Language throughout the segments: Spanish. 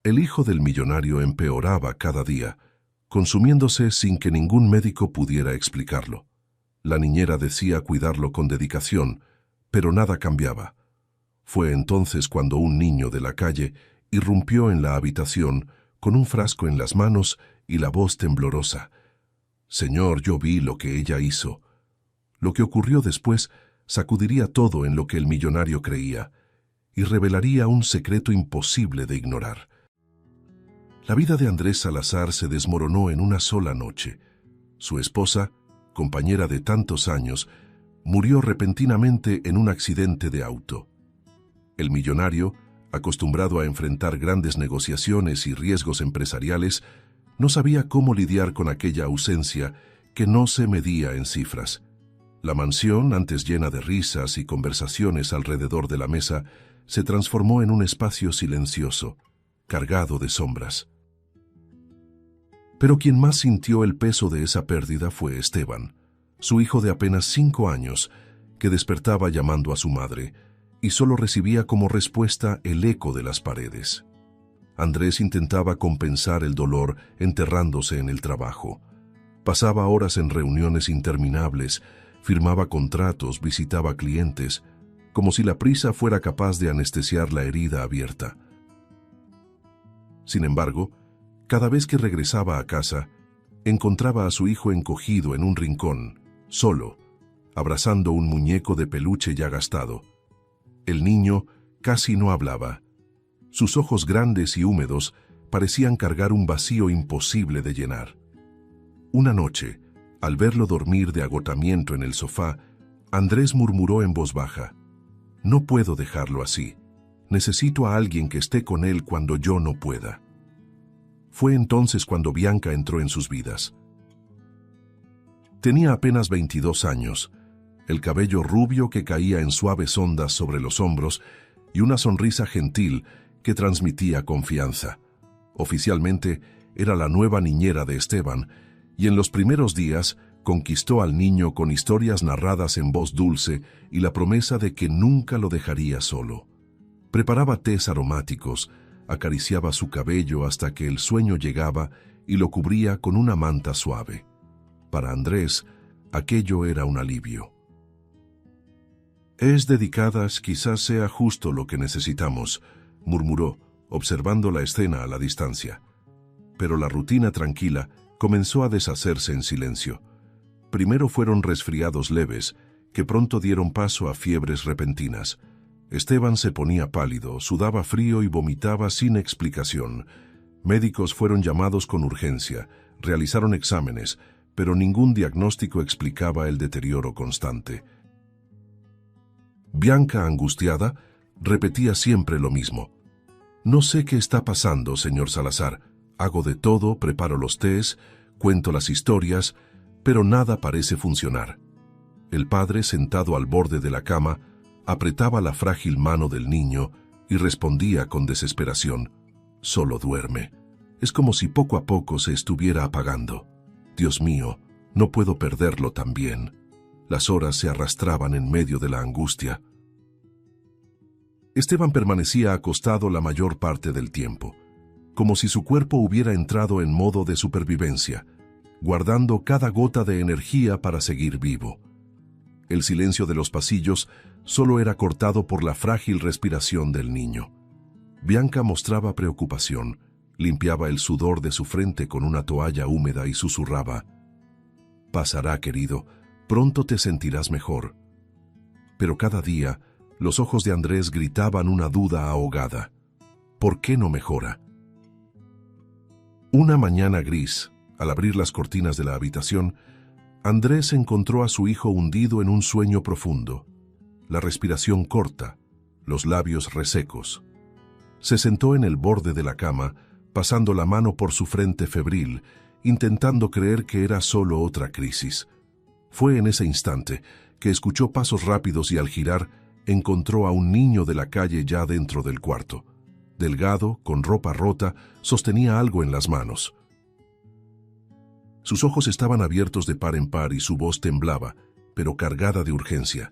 El hijo del millonario empeoraba cada día, consumiéndose sin que ningún médico pudiera explicarlo. La niñera decía cuidarlo con dedicación, pero nada cambiaba. Fue entonces cuando un niño de la calle irrumpió en la habitación con un frasco en las manos y la voz temblorosa. «Señor, yo vi lo que ella hizo». Lo que ocurrió después sacudiría todo en lo que el millonario creía y revelaría un secreto imposible de ignorar. La vida de Andrés Salazar se desmoronó en una sola noche. Su esposa, compañera de tantos años, murió repentinamente en un accidente de auto. El millonario, acostumbrado a enfrentar grandes negociaciones y riesgos empresariales, no sabía cómo lidiar con aquella ausencia que no se medía en cifras. La mansión, antes llena de risas y conversaciones alrededor de la mesa, se transformó en un espacio silencioso, cargado de sombras. Pero quien más sintió el peso de esa pérdida fue Esteban, su hijo de apenas 5 años, que despertaba llamando a su madre y solo recibía como respuesta el eco de las paredes. Andrés intentaba compensar el dolor enterrándose en el trabajo. Pasaba horas en reuniones interminables, firmaba contratos, visitaba clientes, como si la prisa fuera capaz de anestesiar la herida abierta. Sin embargo, cada vez que regresaba a casa, encontraba a su hijo encogido en un rincón, solo, abrazando un muñeco de peluche ya gastado. El niño casi no hablaba. Sus ojos grandes y húmedos parecían cargar un vacío imposible de llenar. Una noche, al verlo dormir de agotamiento en el sofá, Andrés murmuró en voz baja: «No puedo dejarlo así. Necesito a alguien que esté con él cuando yo no pueda». Fue entonces cuando Bianca entró en sus vidas. Tenía apenas 22 años, el cabello rubio que caía en suaves ondas sobre los hombros y una sonrisa gentil que transmitía confianza. Oficialmente, era la nueva niñera de Esteban, y en los primeros días conquistó al niño con historias narradas en voz dulce y la promesa de que nunca lo dejaría solo. Preparaba tés aromáticos, acariciaba su cabello hasta que el sueño llegaba y lo cubría con una manta suave. Para Andrés, aquello era un alivio. «Es dedicadas, quizás sea justo lo que necesitamos», murmuró, observando la escena a la distancia. Pero la rutina tranquila comenzó a deshacerse en silencio. Primero fueron resfriados leves, que pronto dieron paso a fiebres repentinas. Esteban se ponía pálido, sudaba frío y vomitaba sin explicación. Médicos fueron llamados con urgencia, realizaron exámenes, pero ningún diagnóstico explicaba el deterioro constante. Bianca, angustiada, repetía siempre lo mismo: «No sé qué está pasando, señor Salazar. Hago de todo, preparo los tés, cuento las historias, pero nada parece funcionar». El padre, sentado al borde de la cama, apretaba la frágil mano del niño y respondía con desesperación: «Solo duerme. Es como si poco a poco se estuviera apagando. Dios mío, no puedo perderlo también». Las horas se arrastraban en medio de la angustia. Esteban permanecía acostado la mayor parte del tiempo, como si su cuerpo hubiera entrado en modo de supervivencia, guardando cada gota de energía para seguir vivo. El silencio de los pasillos solo era cortado por la frágil respiración del niño. Bianca mostraba preocupación, limpiaba el sudor de su frente con una toalla húmeda y susurraba: «Pasará, querido, pronto te sentirás mejor». Pero cada día, los ojos de Andrés gritaban una duda ahogada: ¿por qué no mejora? Una mañana gris, al abrir las cortinas de la habitación, Andrés encontró a su hijo hundido en un sueño profundo, la respiración corta, los labios resecos. Se sentó en el borde de la cama, pasando la mano por su frente febril, intentando creer que era solo otra crisis. Fue en ese instante que escuchó pasos rápidos y al girar, encontró a un niño de la calle ya dentro del cuarto. Delgado, con ropa rota, sostenía algo en las manos. Sus ojos estaban abiertos de par en par y su voz temblaba, pero cargada de urgencia.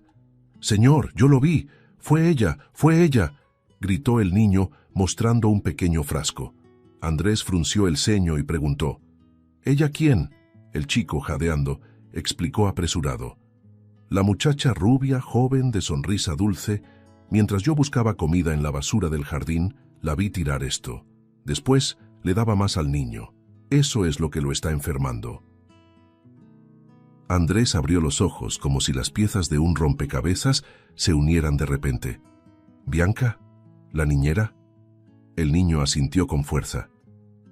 «Señor, yo lo vi. Fue ella, fue ella», gritó el niño mostrando un pequeño frasco. Andrés frunció el ceño y preguntó: ¿Ella quién? El chico, jadeando, explicó apresurado: la muchacha rubia, joven, de sonrisa dulce. Mientras yo buscaba comida en la basura del jardín, la vi tirar esto. Después le daba más al niño. Eso es lo que lo está enfermando. Andrés abrió los ojos como si las piezas de un rompecabezas se unieran de repente. ¿Bianca? ¿La niñera? El niño asintió con fuerza.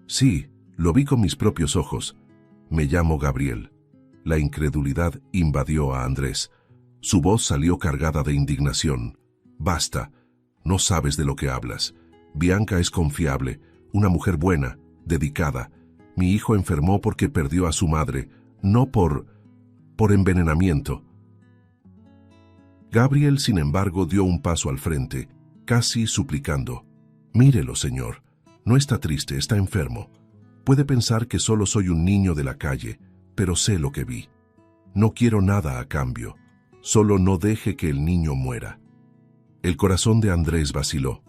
Sí, lo vi con mis propios ojos. Me llamo Gabriel. La incredulidad invadió a Andrés. Su voz salió cargada de indignación. Basta, no sabes de lo que hablas. Bianca es confiable, una mujer buena, dedicada. Mi hijo enfermó porque perdió a su madre, no por envenenamiento. Gabriel, sin embargo, dio un paso al frente, casi suplicando. Mírelo, señor. No está triste, está enfermo. Puede pensar que solo soy un niño de la calle, pero sé lo que vi. No quiero nada a cambio. Solo no deje que el niño muera. El corazón de Andrés vaciló.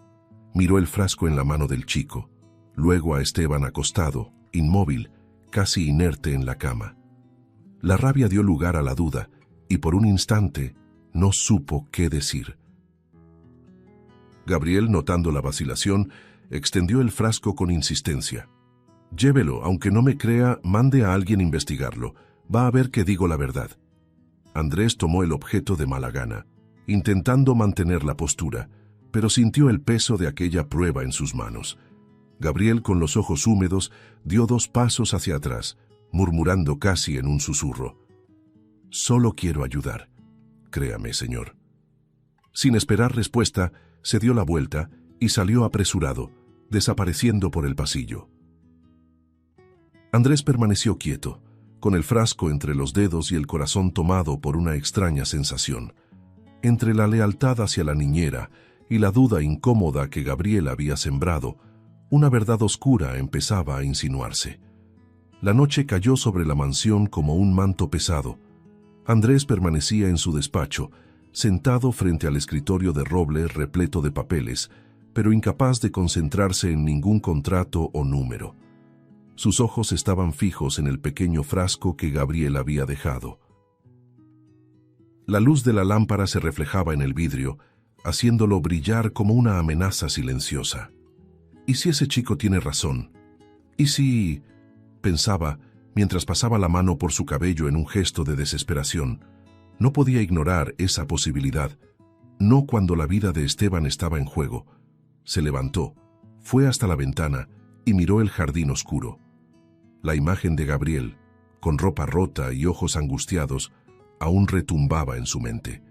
Miró el frasco en la mano del chico, luego a Esteban acostado, inmóvil, casi inerte en la cama. La rabia dio lugar a la duda, y por un instante no supo qué decir. Gabriel, notando la vacilación, extendió el frasco con insistencia. Llévelo, aunque no me crea, mande a alguien investigarlo. Va a ver que digo la verdad. Andrés tomó el objeto de mala gana, intentando mantener la postura, pero sintió el peso de aquella prueba en sus manos. Gabriel, con los ojos húmedos, dio 2 pasos hacia atrás, murmurando casi en un susurro. Solo quiero ayudar. Créame, señor. Sin esperar respuesta, se dio la vuelta y salió apresurado, desapareciendo por el pasillo. Andrés permaneció quieto, con el frasco entre los dedos y el corazón tomado por una extraña sensación. Entre la lealtad hacia la niñera y la duda incómoda que Gabriel había sembrado, una verdad oscura empezaba a insinuarse. La noche cayó sobre la mansión como un manto pesado. Andrés permanecía en su despacho, sentado frente al escritorio de roble repleto de papeles, pero incapaz de concentrarse en ningún contrato o número. Sus ojos estaban fijos en el pequeño frasco que Gabriel había dejado. La luz de la lámpara se reflejaba en el vidrio, haciéndolo brillar como una amenaza silenciosa. ¿Y si ese chico tiene razón? ¿Y si...? Pensaba, mientras pasaba la mano por su cabello en un gesto de desesperación. No podía ignorar esa posibilidad, no cuando la vida de Esteban estaba en juego. Se levantó, fue hasta la ventana y miró el jardín oscuro. La imagen de Gabriel, con ropa rota y ojos angustiados, aún retumbaba en su mente.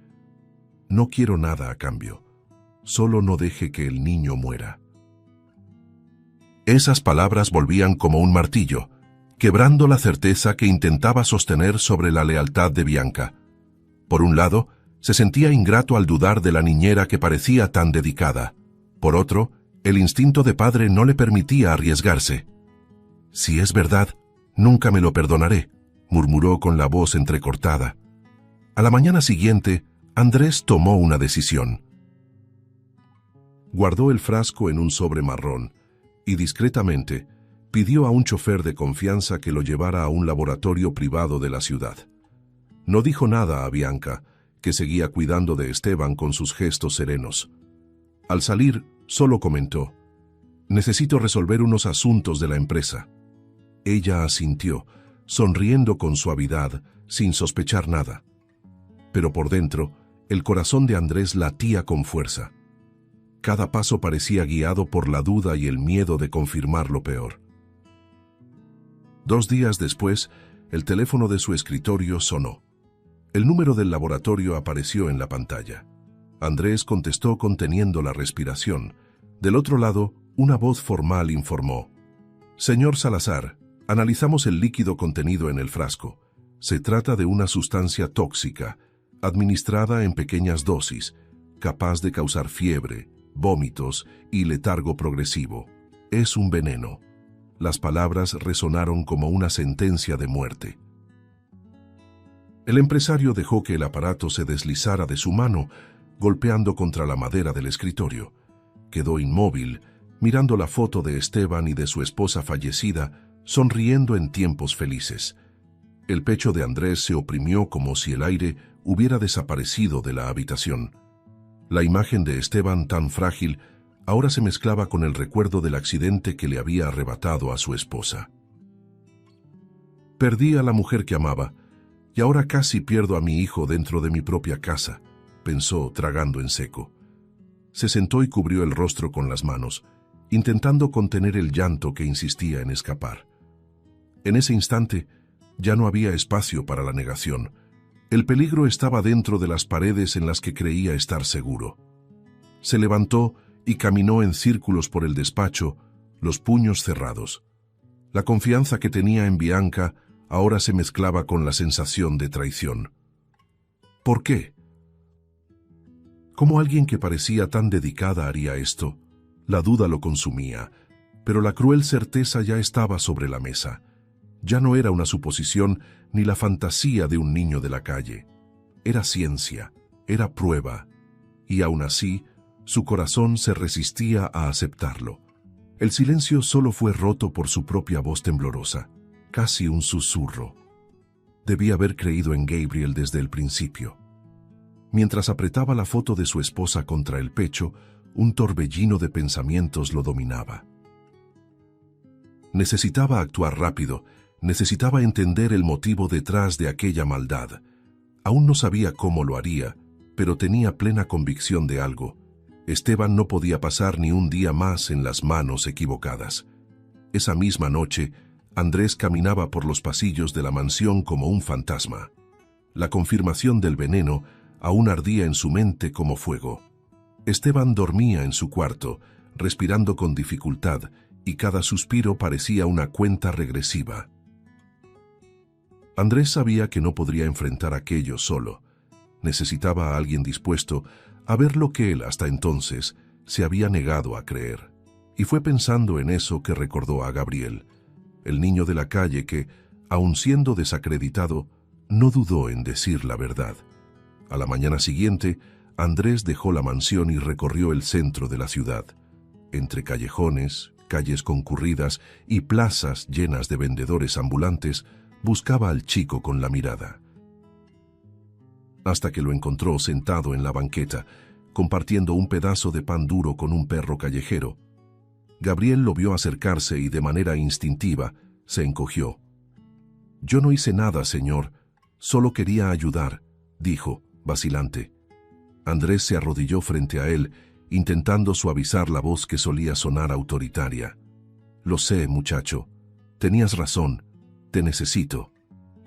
No quiero nada a cambio. Solo no deje que el niño muera. Esas palabras volvían como un martillo, quebrando la certeza que intentaba sostener sobre la lealtad de Bianca. Por un lado, se sentía ingrato al dudar de la niñera que parecía tan dedicada. Por otro, el instinto de padre no le permitía arriesgarse. Si es verdad, nunca me lo perdonaré, murmuró con la voz entrecortada. A la mañana siguiente, Andrés tomó una decisión. Guardó el frasco en un sobre marrón y discretamente pidió a un chofer de confianza que lo llevara a un laboratorio privado de la ciudad. No dijo nada a Bianca, que seguía cuidando de Esteban con sus gestos serenos. Al salir, solo comentó: «Necesito resolver unos asuntos de la empresa». Ella asintió, sonriendo con suavidad, sin sospechar nada. Pero por dentro, el corazón de Andrés latía con fuerza. Cada paso parecía guiado por la duda y el miedo de confirmar lo peor. 2 días después, el teléfono de su escritorio sonó. El número del laboratorio apareció en la pantalla. Andrés contestó conteniendo la respiración. Del otro lado, una voz formal informó: «Señor Salazar, analizamos el líquido contenido en el frasco. Se trata de una sustancia tóxica, administrada en pequeñas dosis, capaz de causar fiebre, vómitos y letargo progresivo. Es un veneno». Las palabras resonaron como una sentencia de muerte. El empresario dejó que el aparato se deslizara de su mano, golpeando contra la madera del escritorio. Quedó inmóvil, mirando la foto de Esteban y de su esposa fallecida, sonriendo en tiempos felices. El pecho de Andrés se oprimió como si el aire hubiera desaparecido de la habitación. La imagen de Esteban, tan frágil, ahora se mezclaba con el recuerdo del accidente que le había arrebatado a su esposa. Perdí a la mujer que amaba, y ahora casi pierdo a mi hijo dentro de mi propia casa, pensó tragando en seco. Se sentó y cubrió el rostro con las manos, intentando contener el llanto que insistía en escapar. En ese instante, ya no había espacio para la negación. El peligro estaba dentro de las paredes en las que creía estar seguro. Se levantó y caminó en círculos por el despacho, los puños cerrados. La confianza que tenía en Bianca ahora se mezclaba con la sensación de traición. ¿Por qué? ¿Cómo alguien que parecía tan dedicada haría esto? La duda lo consumía, pero la cruel certeza ya estaba sobre la mesa. Ya no era una suposición ni la fantasía de un niño de la calle. Era ciencia, era prueba, y aún así, su corazón se resistía a aceptarlo. El silencio solo fue roto por su propia voz temblorosa, casi un susurro. Debía haber creído en Gabriel desde el principio. Mientras apretaba la foto de su esposa contra el pecho, un torbellino de pensamientos lo dominaba. Necesitaba actuar rápido, necesitaba entender el motivo detrás de aquella maldad. Aún no sabía cómo lo haría, pero tenía plena convicción de algo. Esteban no podía pasar ni un día más en las manos equivocadas. Esa misma noche, Andrés caminaba por los pasillos de la mansión como un fantasma. La confirmación del veneno aún ardía en su mente como fuego. Esteban dormía en su cuarto, respirando con dificultad, y cada suspiro parecía una cuenta regresiva. Andrés sabía que no podría enfrentar aquello solo. Necesitaba a alguien dispuesto a ver lo que él hasta entonces se había negado a creer. Y fue pensando en eso que recordó a Gabriel, el niño de la calle que, aun siendo desacreditado, no dudó en decir la verdad. A la mañana siguiente, Andrés dejó la mansión y recorrió el centro de la ciudad. Entre callejones, calles concurridas y plazas llenas de vendedores ambulantes, buscaba al chico con la mirada. Hasta que lo encontró sentado en la banqueta, compartiendo un pedazo de pan duro con un perro callejero. Gabriel lo vio acercarse y de manera instintiva se encogió. «Yo no hice nada, señor, solo quería ayudar», dijo, vacilante. Andrés se arrodilló frente a él, intentando suavizar la voz que solía sonar autoritaria. «Lo sé, muchacho. Tenías razón. Te necesito».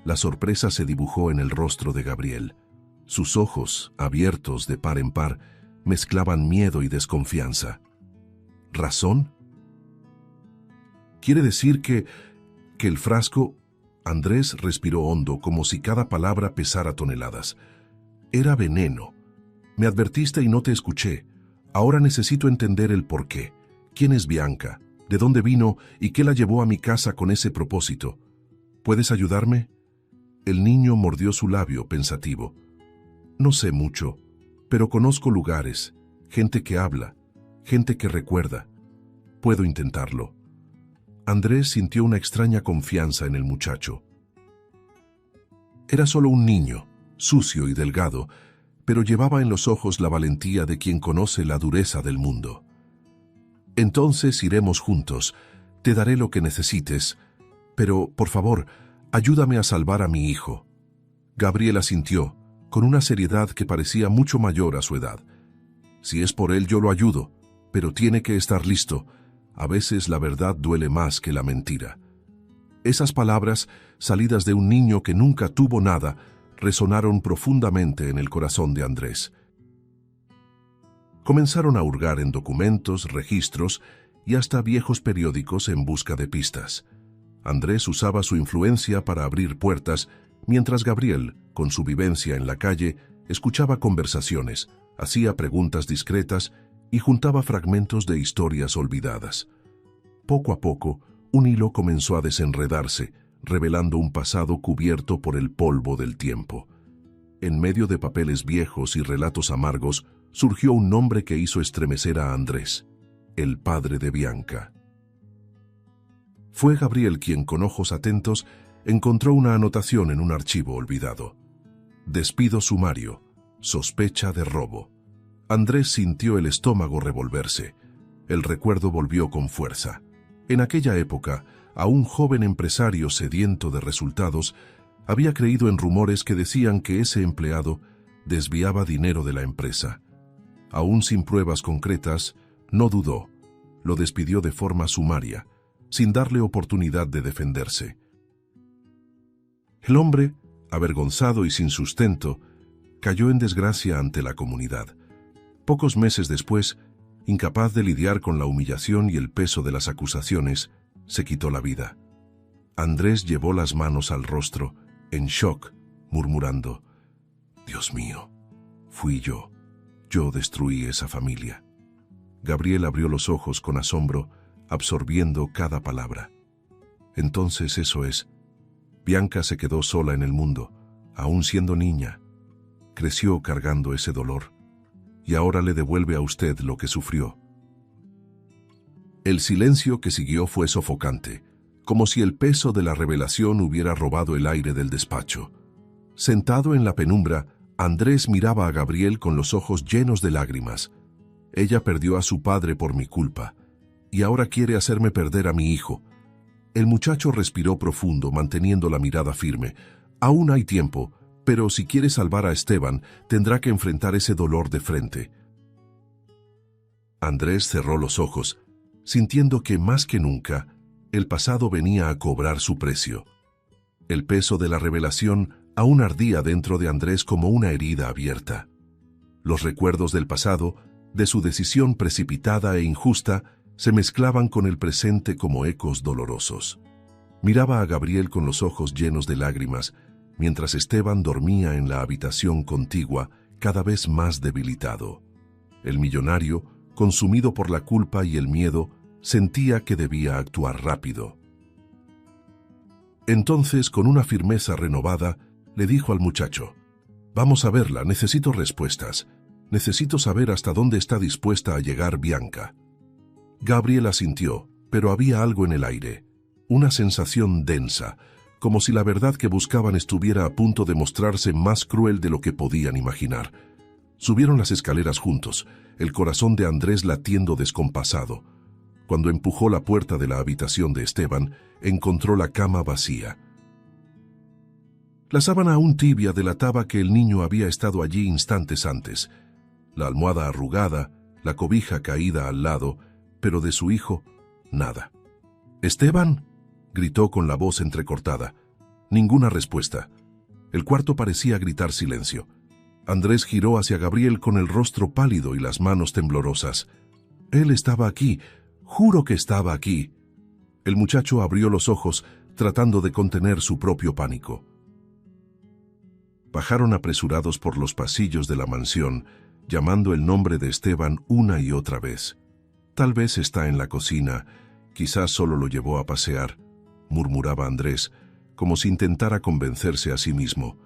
La sorpresa se dibujó en el rostro de Gabriel. Sus ojos, abiertos de par en par, mezclaban miedo y desconfianza. ¿Razón? ¿Quiere decir que el frasco...? Andrés respiró hondo, como si cada palabra pesara toneladas. «Era veneno. Me advertiste y no te escuché. Ahora necesito entender el porqué. ¿Quién es Bianca? ¿De dónde vino y qué la llevó a mi casa con ese propósito? ¿Puedes ayudarme?» El niño mordió su labio pensativo. «No sé mucho, pero conozco lugares, gente que habla, gente que recuerda. Puedo intentarlo». Andrés sintió una extraña confianza en el muchacho. Era solo un niño, sucio y delgado, pero llevaba en los ojos la valentía de quien conoce la dureza del mundo. «Entonces iremos juntos. Te daré lo que necesites. Pero, por favor, ayúdame a salvar a mi hijo». Gabriel asintió, con una seriedad que parecía mucho mayor a su edad. «Si es por él, yo lo ayudo, pero tiene que estar listo. A veces la verdad duele más que la mentira». Esas palabras, salidas de un niño que nunca tuvo nada, resonaron profundamente en el corazón de Andrés. Comenzaron a hurgar en documentos, registros y hasta viejos periódicos en busca de pistas. Andrés usaba su influencia para abrir puertas, mientras Gabriel, con su vivencia en la calle, escuchaba conversaciones, hacía preguntas discretas y juntaba fragmentos de historias olvidadas. Poco a poco, un hilo comenzó a desenredarse, revelando un pasado cubierto por el polvo del tiempo. En medio de papeles viejos y relatos amargos, surgió un nombre que hizo estremecer a Andrés: el padre de Bianca. Fue Gabriel quien, con ojos atentos, encontró una anotación en un archivo olvidado. Despido sumario. Sospecha de robo. Andrés sintió el estómago revolverse. El recuerdo volvió con fuerza. En aquella época, a un joven empresario sediento de resultados, había creído en rumores que decían que ese empleado desviaba dinero de la empresa. Aún sin pruebas concretas, no dudó. Lo despidió de forma sumaria, sin darle oportunidad de defenderse. El hombre, avergonzado y sin sustento, cayó en desgracia ante la comunidad. Pocos meses después, incapaz de lidiar con la humillación y el peso de las acusaciones, se quitó la vida. Andrés llevó las manos al rostro, en shock, murmurando: «Dios mío, fui yo destruí esa familia». Gabriel abrió los ojos con asombro, absorbiendo cada palabra. Entonces eso es. Bianca se quedó sola en el mundo, aún siendo niña. Creció cargando ese dolor, y ahora le devuelve a usted lo que sufrió. El silencio que siguió fue sofocante, como si el peso de la revelación hubiera robado el aire del despacho. Sentado en la penumbra, Andrés miraba a Gabriel con los ojos llenos de lágrimas. Ella perdió a su padre por mi culpa, y ahora quiere hacerme perder a mi hijo. El muchacho respiró profundo, manteniendo la mirada firme. Aún hay tiempo, pero si quiere salvar a Esteban, tendrá que enfrentar ese dolor de frente. Andrés cerró los ojos, sintiendo que más que nunca, el pasado venía a cobrar su precio. El peso de la revelación aún ardía dentro de Andrés como una herida abierta. Los recuerdos del pasado, de su decisión precipitada e injusta, se mezclaban con el presente como ecos dolorosos. Miraba a Gabriel con los ojos llenos de lágrimas, mientras Esteban dormía en la habitación contigua, cada vez más debilitado. El millonario, consumido por la culpa y el miedo, sentía que debía actuar rápido. Entonces, con una firmeza renovada, le dijo al muchacho: «Vamos a verla, necesito respuestas. Necesito saber hasta dónde está dispuesta a llegar Bianca». Gabriel asintió, pero había algo en el aire, una sensación densa, como si la verdad que buscaban estuviera a punto de mostrarse más cruel de lo que podían imaginar. Subieron las escaleras juntos, el corazón de Andrés latiendo descompasado. Cuando empujó la puerta de la habitación de Esteban, encontró la cama vacía. La sábana aún tibia delataba que el niño había estado allí instantes antes. La almohada arrugada, la cobija caída al lado, pero de su hijo, nada. «¿Esteban?», gritó con la voz entrecortada. Ninguna respuesta. El cuarto parecía gritar silencio. Andrés giró hacia Gabriel con el rostro pálido y las manos temblorosas. «Él estaba aquí, juro que estaba aquí». El muchacho abrió los ojos, tratando de contener su propio pánico. Bajaron apresurados por los pasillos de la mansión, llamando el nombre de Esteban una y otra vez. «Tal vez está en la cocina, quizás solo lo llevó a pasear», murmuraba Andrés, como si intentara convencerse a sí mismo,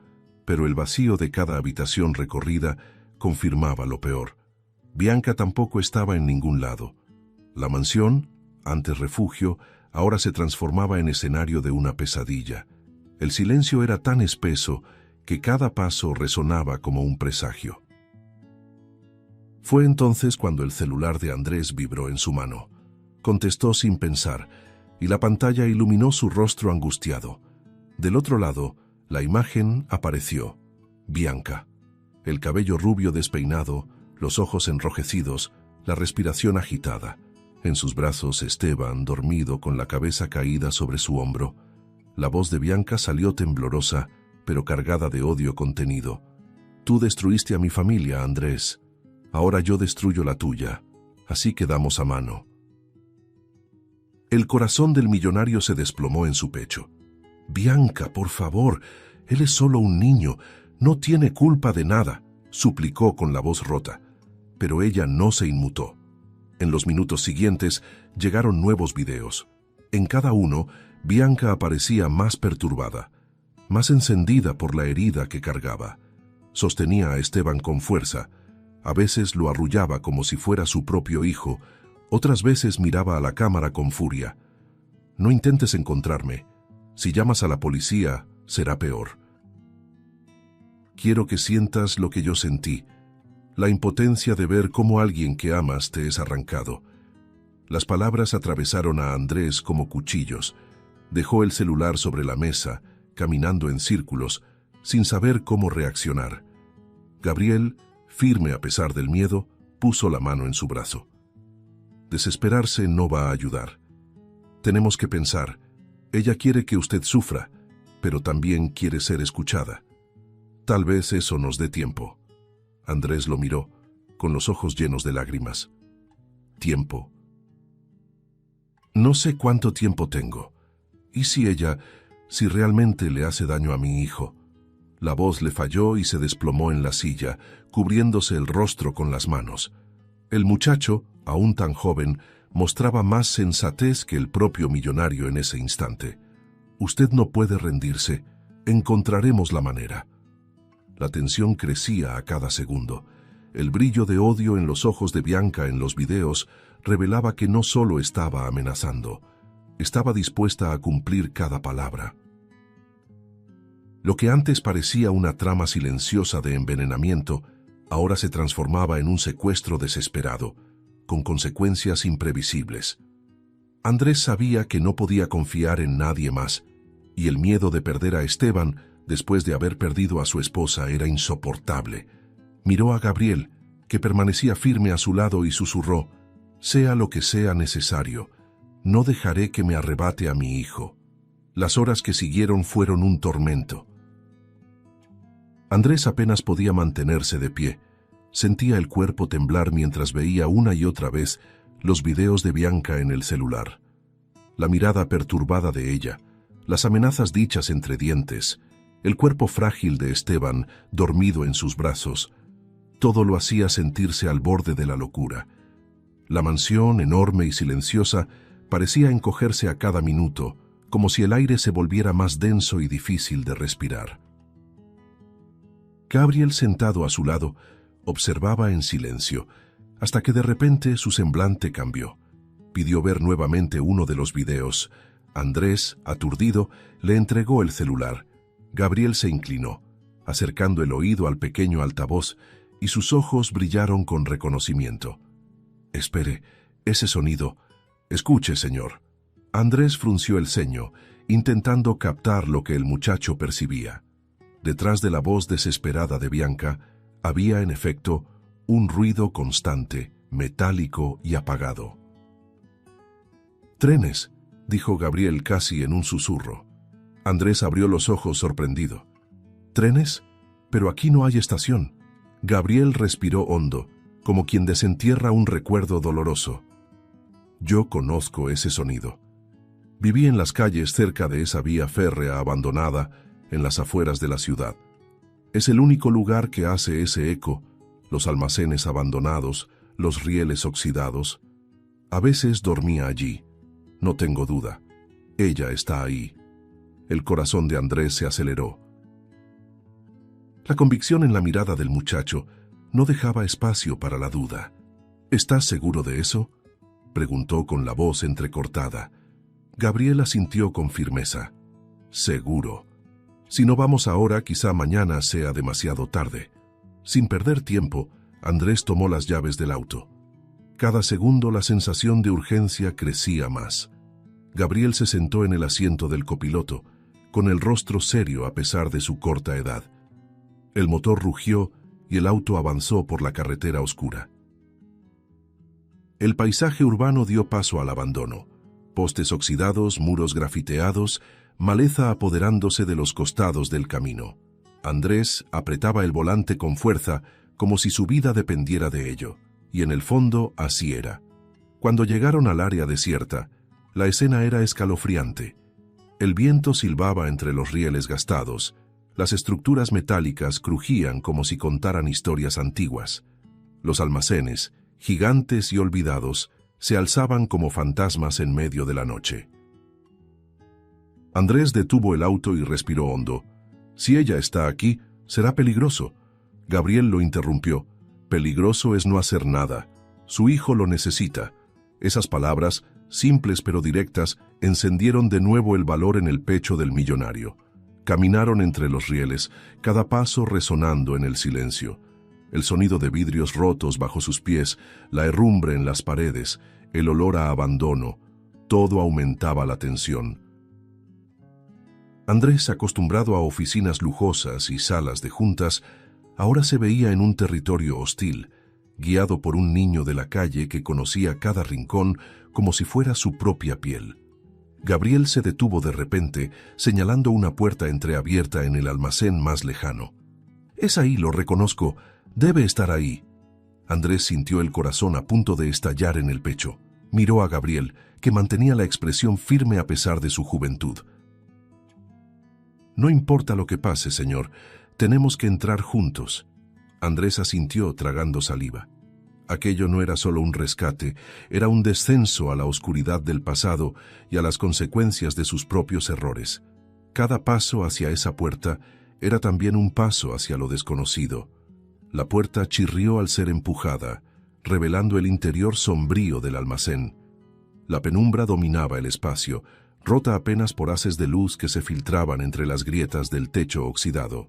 pero el vacío de cada habitación recorrida confirmaba lo peor. Bianca tampoco estaba en ningún lado. La mansión, antes refugio, ahora se transformaba en escenario de una pesadilla. El silencio era tan espeso que cada paso resonaba como un presagio. Fue entonces cuando el celular de Andrés vibró en su mano. Contestó sin pensar, y la pantalla iluminó su rostro angustiado. Del otro lado, la imagen apareció. Bianca. El cabello rubio despeinado, los ojos enrojecidos, la respiración agitada. En sus brazos Esteban, dormido con la cabeza caída sobre su hombro. La voz de Bianca salió temblorosa, pero cargada de odio contenido. «Tú destruiste a mi familia, Andrés. Ahora yo destruyo la tuya. Así quedamos a mano». El corazón del millonario se desplomó en su pecho. «Bianca, por favor, él es solo un niño, no tiene culpa de nada», suplicó con la voz rota. Pero ella no se inmutó. En los minutos siguientes llegaron nuevos videos. En cada uno, Bianca aparecía más perturbada, más encendida por la herida que cargaba. Sostenía a Esteban con fuerza. A veces lo arrullaba como si fuera su propio hijo, Otras veces miraba a la cámara con furia. No intentes encontrarme. Si llamas a la policía, será peor. Quiero que sientas lo que yo sentí, la impotencia de ver cómo alguien que amas te es arrancado. Las palabras atravesaron a Andrés como cuchillos. Dejó el celular sobre la mesa, caminando en círculos, sin saber cómo reaccionar. Gabriel, firme a pesar del miedo, puso la mano en su brazo. Desesperarse no va a ayudar. Tenemos que pensar. Ella quiere que usted sufra, pero también quiere ser escuchada. Tal vez eso nos dé tiempo. Andrés lo miró, con los ojos llenos de lágrimas. Tiempo. No sé cuánto tiempo tengo. ¿Y si realmente le hace daño a mi hijo? La voz le falló y se desplomó en la silla, cubriéndose el rostro con las manos. El muchacho, aún tan joven, mostraba más sensatez que el propio millonario en ese instante. Usted no puede rendirse. Encontraremos la manera. La tensión crecía a cada segundo. El brillo de odio en los ojos de Bianca en los videos revelaba que no solo estaba amenazando, estaba dispuesta a cumplir cada palabra. Lo que antes parecía una trama silenciosa de envenenamiento, ahora se transformaba en un secuestro desesperado, con consecuencias imprevisibles. Andrés sabía que no podía confiar en nadie más, y el miedo de perder a Esteban después de haber perdido a su esposa era insoportable. Miró a Gabriel, que permanecía firme a su lado, y susurró: «Sea lo que sea necesario, no dejaré que me arrebate a mi hijo». Las horas que siguieron fueron un tormento. Andrés apenas podía mantenerse de pie. Sentía el cuerpo temblar mientras veía una y otra vez los videos de Bianca en el celular. La mirada perturbada de ella, las amenazas dichas entre dientes, el cuerpo frágil de Esteban dormido en sus brazos, todo lo hacía sentirse al borde de la locura. La mansión, enorme y silenciosa, parecía encogerse a cada minuto, como si el aire se volviera más denso y difícil de respirar. Gabriel, sentado a su lado, observaba en silencio, hasta que de repente su semblante cambió. Pidió ver nuevamente uno de los videos. Andrés, aturdido, le entregó el celular. Gabriel se inclinó, acercando el oído al pequeño altavoz, y sus ojos brillaron con reconocimiento. «Espere, ese sonido. Escuche, señor». Andrés frunció el ceño, intentando captar lo que el muchacho percibía. Detrás de la voz desesperada de Bianca, había en efecto un ruido constante, metálico y apagado. «Trenes», dijo Gabriel casi en un susurro. Andrés abrió los ojos sorprendido. «¿Trenes? Pero aquí no hay estación». Gabriel respiró hondo, como quien desentierra un recuerdo doloroso. «Yo conozco ese sonido. Viví en las calles cerca de esa vía férrea abandonada en las afueras de la ciudad. Es el único lugar que hace ese eco, los almacenes abandonados, los rieles oxidados. A veces dormía allí. No tengo duda. Ella está ahí». El corazón de Andrés se aceleró. La convicción en la mirada del muchacho no dejaba espacio para la duda. «¿Estás seguro de eso?», preguntó con la voz entrecortada. Gabriel asintió con firmeza. «Seguro. Si no vamos ahora, quizá mañana sea demasiado tarde». Sin perder tiempo, Andrés tomó las llaves del auto. Cada segundo la sensación de urgencia crecía más. Gabriel se sentó en el asiento del copiloto, con el rostro serio a pesar de su corta edad. El motor rugió y el auto avanzó por la carretera oscura. El paisaje urbano dio paso al abandono. Postes oxidados, muros grafiteados, maleza apoderándose de los costados del camino. Andrés apretaba el volante con fuerza, como si su vida dependiera de ello, y en el fondo así era. Cuando llegaron al área desierta, la escena era escalofriante. El viento silbaba entre los rieles gastados, las estructuras metálicas crujían como si contaran historias antiguas. Los almacenes, gigantes y olvidados, se alzaban como fantasmas en medio de la noche. Andrés detuvo el auto y respiró hondo. «Si ella está aquí, será peligroso». Gabriel lo interrumpió. «Peligroso es no hacer nada. Su hijo lo necesita. Esas palabras, simples pero directas, encendieron de nuevo el valor en el pecho del millonario. Caminaron entre los rieles, cada paso resonando en el silencio. El sonido de vidrios rotos bajo sus pies, la herrumbre en las paredes, el olor a abandono, todo aumentaba la tensión. Andrés, acostumbrado a oficinas lujosas y salas de juntas, ahora se veía en un territorio hostil, guiado por un niño de la calle que conocía cada rincón como si fuera su propia piel. Gabriel se detuvo de repente, señalando una puerta entreabierta en el almacén más lejano. «Es ahí, lo reconozco. Debe estar ahí». Andrés sintió el corazón a punto de estallar en el pecho. Miró a Gabriel, que mantenía la expresión firme a pesar de su juventud. «No importa lo que pase, señor. Tenemos que entrar juntos». Andrés asintió, tragando saliva. Aquello no era solo un rescate, era un descenso a la oscuridad del pasado y a las consecuencias de sus propios errores. Cada paso hacia esa puerta era también un paso hacia lo desconocido. La puerta chirrió al ser empujada, revelando el interior sombrío del almacén. La penumbra dominaba el espacio, rota apenas por haces de luz que se filtraban entre las grietas del techo oxidado.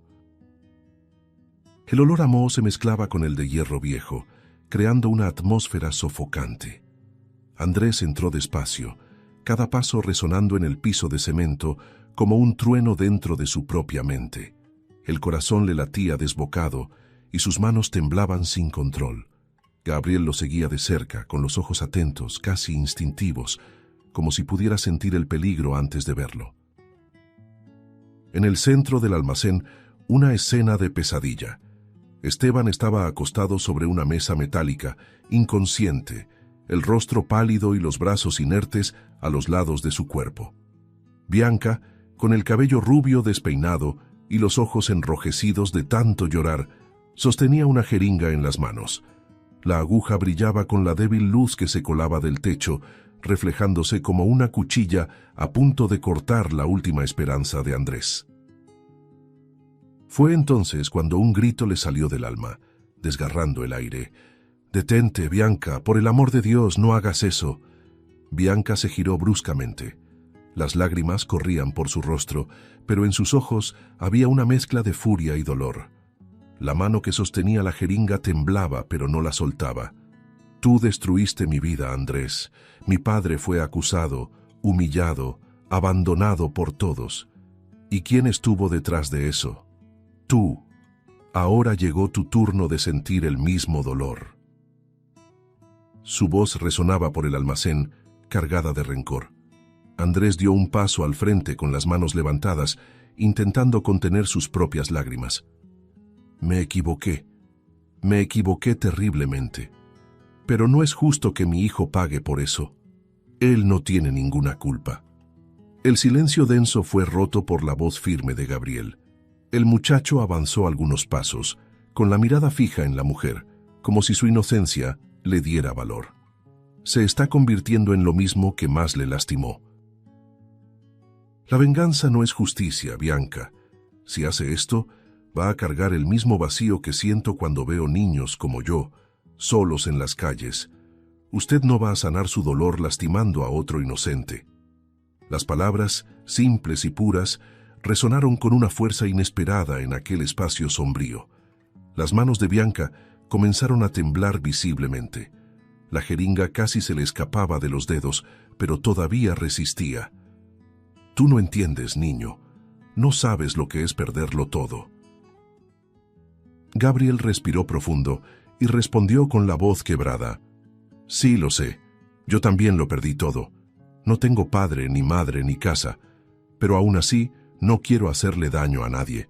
El olor a moho se mezclaba con el de hierro viejo, creando una atmósfera sofocante. Andrés entró despacio, cada paso resonando en el piso de cemento como un trueno dentro de su propia mente. El corazón le latía desbocado y sus manos temblaban sin control. Gabriel lo seguía de cerca, con los ojos atentos, casi instintivos, como si pudiera sentir el peligro antes de verlo. En el centro del almacén, una escena de pesadilla. Esteban estaba acostado sobre una mesa metálica, inconsciente, el rostro pálido y los brazos inertes a los lados de su cuerpo. Bianca, con el cabello rubio despeinado y los ojos enrojecidos de tanto llorar, sostenía una jeringa en las manos. La aguja brillaba con la débil luz que se colaba del techo, reflejándose como una cuchilla a punto de cortar la última esperanza de Andrés. Fue entonces cuando un grito le salió del alma, desgarrando el aire. «Detente, Bianca, por el amor de Dios, no hagas eso». Bianca se giró bruscamente. Las lágrimas corrían por su rostro, pero en sus ojos había una mezcla de furia y dolor. La mano que sostenía la jeringa temblaba, pero no la soltaba. «Tú destruiste mi vida, Andrés. Mi padre fue acusado, humillado, abandonado por todos. ¿Y quién estuvo detrás de eso? Tú. Ahora llegó tu turno de sentir el mismo dolor». Su voz resonaba por el almacén, cargada de rencor. Andrés dio un paso al frente con las manos levantadas, intentando contener sus propias lágrimas. Me equivoqué terriblemente. Pero no es justo que mi hijo pague por eso. Él no tiene ninguna culpa. El silencio denso fue roto por la voz firme de Gabriel. El muchacho avanzó algunos pasos, con la mirada fija en la mujer, como si su inocencia le diera valor. Se está convirtiendo en lo mismo que más le lastimó. La venganza no es justicia, Bianca. Si hace esto, va a cargar el mismo vacío que siento cuando veo niños como yo, solos en las calles. Usted no va a sanar su dolor lastimando a otro inocente. Las palabras, simples y puras, resonaron con una fuerza inesperada en aquel espacio sombrío. Las manos de Bianca comenzaron a temblar visiblemente. La jeringa casi se le escapaba de los dedos, pero todavía resistía. Tú no entiendes, niño. No sabes lo que es perderlo todo. Gabriel respiró profundo y respondió con la voz quebrada. Sí, lo sé. Yo también lo perdí todo. No tengo padre, ni madre, ni casa. Pero aún así, no quiero hacerle daño a nadie.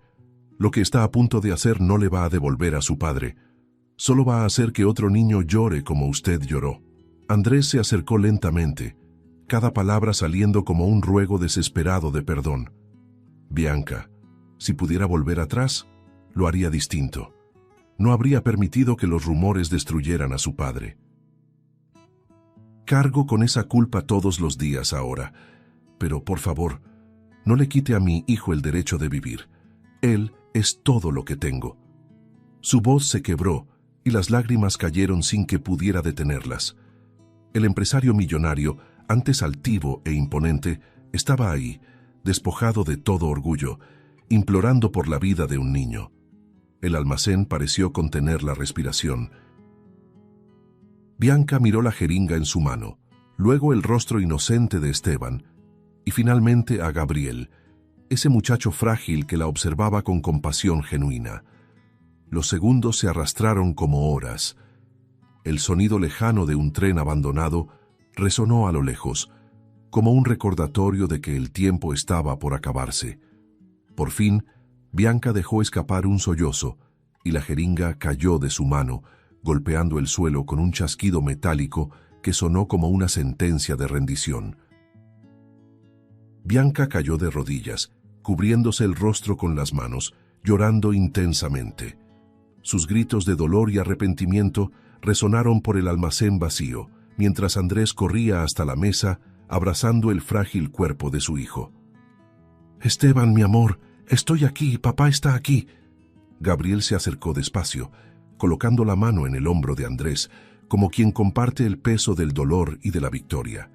Lo que está a punto de hacer no le va a devolver a su padre. Solo va a hacer que otro niño llore como usted lloró. Andrés se acercó lentamente, cada palabra saliendo como un ruego desesperado de perdón. Bianca, si pudiera volver atrás, lo haría distinto. No habría permitido que los rumores destruyeran a su padre. Cargo con esa culpa todos los días ahora, pero por favor, no le quite a mi hijo el derecho de vivir. Él es todo lo que tengo. Su voz se quebró y las lágrimas cayeron sin que pudiera detenerlas. El empresario millonario, antes altivo e imponente, estaba ahí, despojado de todo orgullo, implorando por la vida de un niño. El almacén pareció contener la respiración. Bianca miró la jeringa en su mano, luego el rostro inocente de Esteban, y finalmente a Gabriel, ese muchacho frágil que la observaba con compasión genuina. Los segundos se arrastraron como horas. El sonido lejano de un tren abandonado resonó a lo lejos, como un recordatorio de que el tiempo estaba por acabarse. Por fin, Bianca dejó escapar un sollozo, y la jeringa cayó de su mano, golpeando el suelo con un chasquido metálico que sonó como una sentencia de rendición. Bianca cayó de rodillas, cubriéndose el rostro con las manos, llorando intensamente. Sus gritos de dolor y arrepentimiento resonaron por el almacén vacío, mientras Andrés corría hasta la mesa, abrazando el frágil cuerpo de su hijo. «Esteban, mi amor, estoy aquí, papá está aquí». Gabriel se acercó despacio, colocando la mano en el hombro de Andrés, como quien comparte el peso del dolor y de la victoria.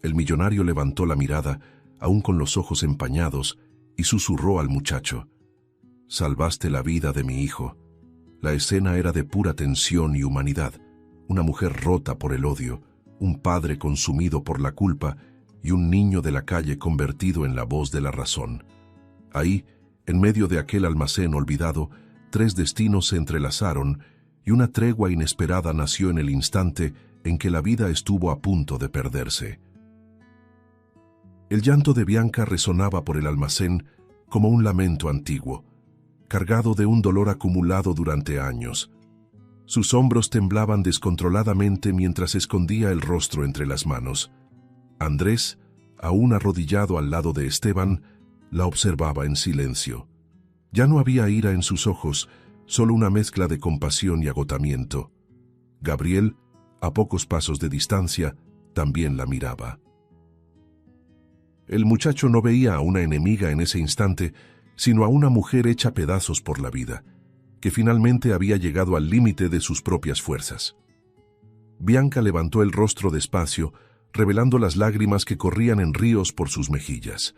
El millonario levantó la mirada, aún con los ojos empañados, y susurró al muchacho: «Salvaste la vida de mi hijo». La escena era de pura tensión y humanidad, una mujer rota por el odio, un padre consumido por la culpa y un niño de la calle convertido en la voz de la razón. Ahí, en medio de aquel almacén olvidado, tres destinos se entrelazaron y una tregua inesperada nació en el instante en que la vida estuvo a punto de perderse. El llanto de Bianca resonaba por el almacén como un lamento antiguo, cargado de un dolor acumulado durante años. Sus hombros temblaban descontroladamente mientras escondía el rostro entre las manos. Andrés, aún arrodillado al lado de Esteban, la observaba en silencio. Ya no había ira en sus ojos, solo una mezcla de compasión y agotamiento. Gabriel, a pocos pasos de distancia, también la miraba. El muchacho no veía a una enemiga en ese instante, sino a una mujer hecha pedazos por la vida, que finalmente había llegado al límite de sus propias fuerzas. Bianca levantó el rostro despacio, revelando las lágrimas que corrían en ríos por sus mejillas.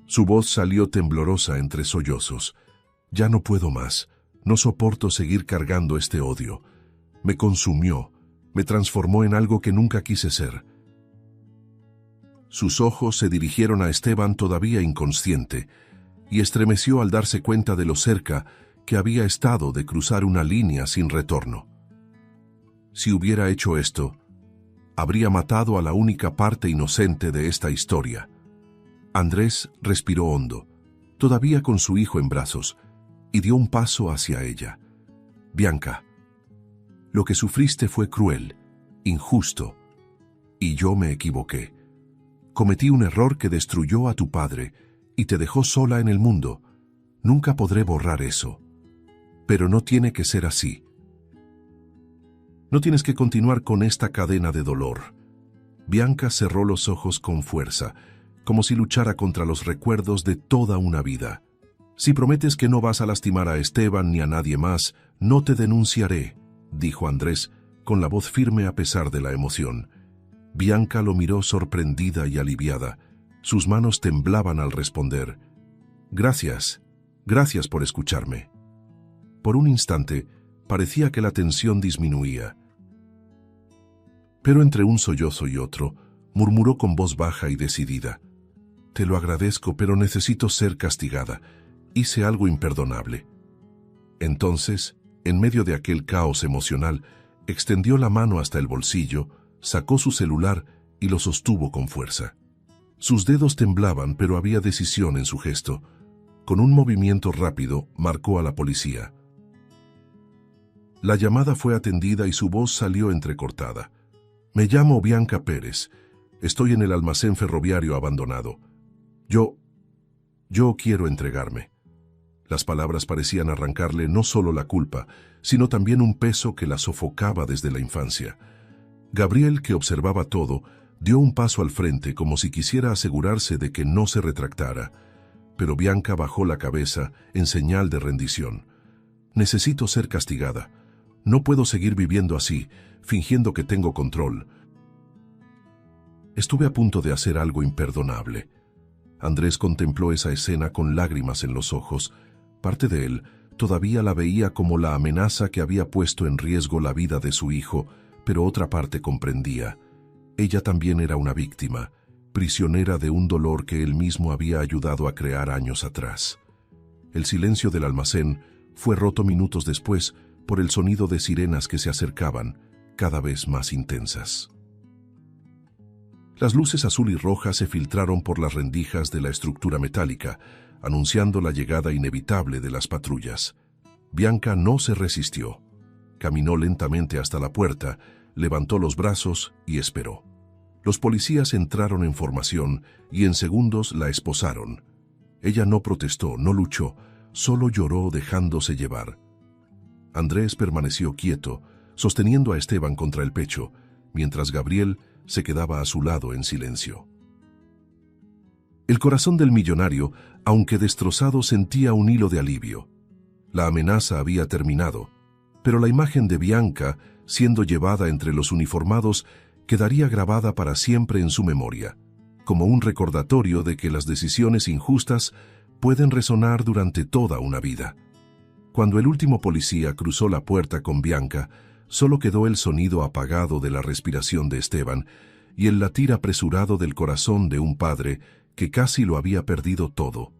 Su voz salió temblorosa entre sollozos. «Ya no puedo más, no soporto seguir cargando este odio. Me consumió, me transformó en algo que nunca quise ser». Sus ojos se dirigieron a Esteban todavía inconsciente, y estremeció al darse cuenta de lo cerca que había estado de cruzar una línea sin retorno. Si hubiera hecho esto, habría matado a la única parte inocente de esta historia. Andrés respiró hondo, todavía con su hijo en brazos, y dio un paso hacia ella. «Bianca, lo que sufriste fue cruel, injusto, y yo me equivoqué. Cometí un error que destruyó a tu padre y te dejó sola en el mundo. Nunca podré borrar eso. Pero no tiene que ser así. No tienes que continuar con esta cadena de dolor». Bianca cerró los ojos con fuerza, como si luchara contra los recuerdos de toda una vida. «Si prometes que no vas a lastimar a Esteban ni a nadie más, no te denunciaré», dijo Andrés, con la voz firme a pesar de la emoción. Bianca lo miró sorprendida y aliviada. Sus manos temblaban al responder. «Gracias, gracias por escucharme». Por un instante, parecía que la tensión disminuía. Pero entre un sollozo y otro, murmuró con voz baja y decidida: «Te lo agradezco, pero necesito ser castigada. Hice algo imperdonable». Entonces, en medio de aquel caos emocional, extendió la mano hasta el bolsillo, sacó su celular y lo sostuvo con fuerza. Sus dedos temblaban, pero había decisión en su gesto. Con un movimiento rápido, marcó a la policía. La llamada fue atendida y su voz salió entrecortada. «Me llamo Bianca Pérez. Estoy en el almacén ferroviario abandonado. Yo quiero entregarme». Las palabras parecían arrancarle no solo la culpa, sino también un peso que la sofocaba desde la infancia. Gabriel, que observaba todo, dio un paso al frente como si quisiera asegurarse de que no se retractara, pero Bianca bajó la cabeza en señal de rendición. «Necesito ser castigada. No puedo seguir viviendo así, fingiendo que tengo control. Estuve a punto de hacer algo imperdonable. Andrés contempló esa escena con lágrimas en los ojos. Parte de él todavía la veía como la amenaza que había puesto en riesgo la vida de su hijo, pero otra parte comprendía. Ella también era una víctima, prisionera de un dolor que él mismo había ayudado a crear años atrás. El silencio del almacén fue roto minutos después por el sonido de sirenas que se acercaban, cada vez más intensas. Las luces azul y roja se filtraron por las rendijas de la estructura metálica, anunciando la llegada inevitable de las patrullas. Bianca no se resistió. Caminó lentamente hasta la puerta, levantó los brazos y esperó. Los policías entraron en formación y en segundos la esposaron. Ella no protestó, no luchó, solo lloró dejándose llevar. Andrés permaneció quieto, sosteniendo a Esteban contra el pecho, mientras Gabriel se quedaba a su lado en silencio. El corazón del millonario, aunque destrozado, sentía un hilo de alivio. La amenaza había terminado, pero la imagen de Bianca, siendo llevada entre los uniformados, quedaría grabada para siempre en su memoria, como un recordatorio de que las decisiones injustas pueden resonar durante toda una vida. Cuando el último policía cruzó la puerta con Bianca, solo quedó el sonido apagado de la respiración de Esteban y el latir apresurado del corazón de un padre que casi lo había perdido todo.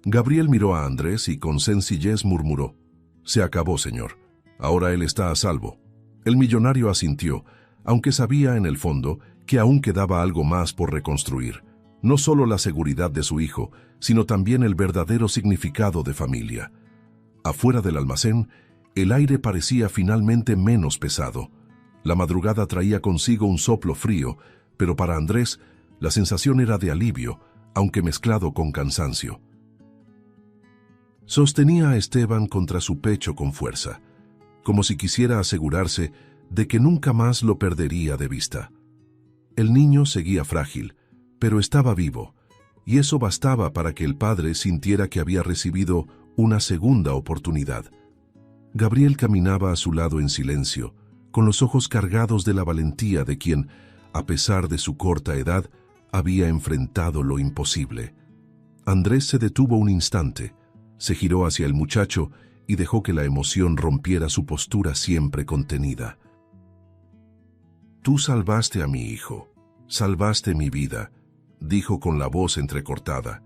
Gabriel miró a Andrés y con sencillez murmuró: «Se acabó, señor. Ahora él está a salvo». El millonario asintió, aunque sabía en el fondo que aún quedaba algo más por reconstruir. No solo la seguridad de su hijo, sino también el verdadero significado de familia. Afuera del almacén, el aire parecía finalmente menos pesado. La madrugada traía consigo un soplo frío, pero para Andrés la sensación era de alivio, aunque mezclado con cansancio. Sostenía a Esteban contra su pecho con fuerza, como si quisiera asegurarse de que nunca más lo perdería de vista. El niño seguía frágil, pero estaba vivo, y eso bastaba para que el padre sintiera que había recibido una segunda oportunidad. Gabriel caminaba a su lado en silencio, con los ojos cargados de la valentía de quien, a pesar de su corta edad, había enfrentado lo imposible. Andrés se detuvo un instante, se giró hacia el muchacho y dejó que la emoción rompiera su postura siempre contenida. «Tú salvaste a mi hijo, salvaste mi vida», dijo con la voz entrecortada.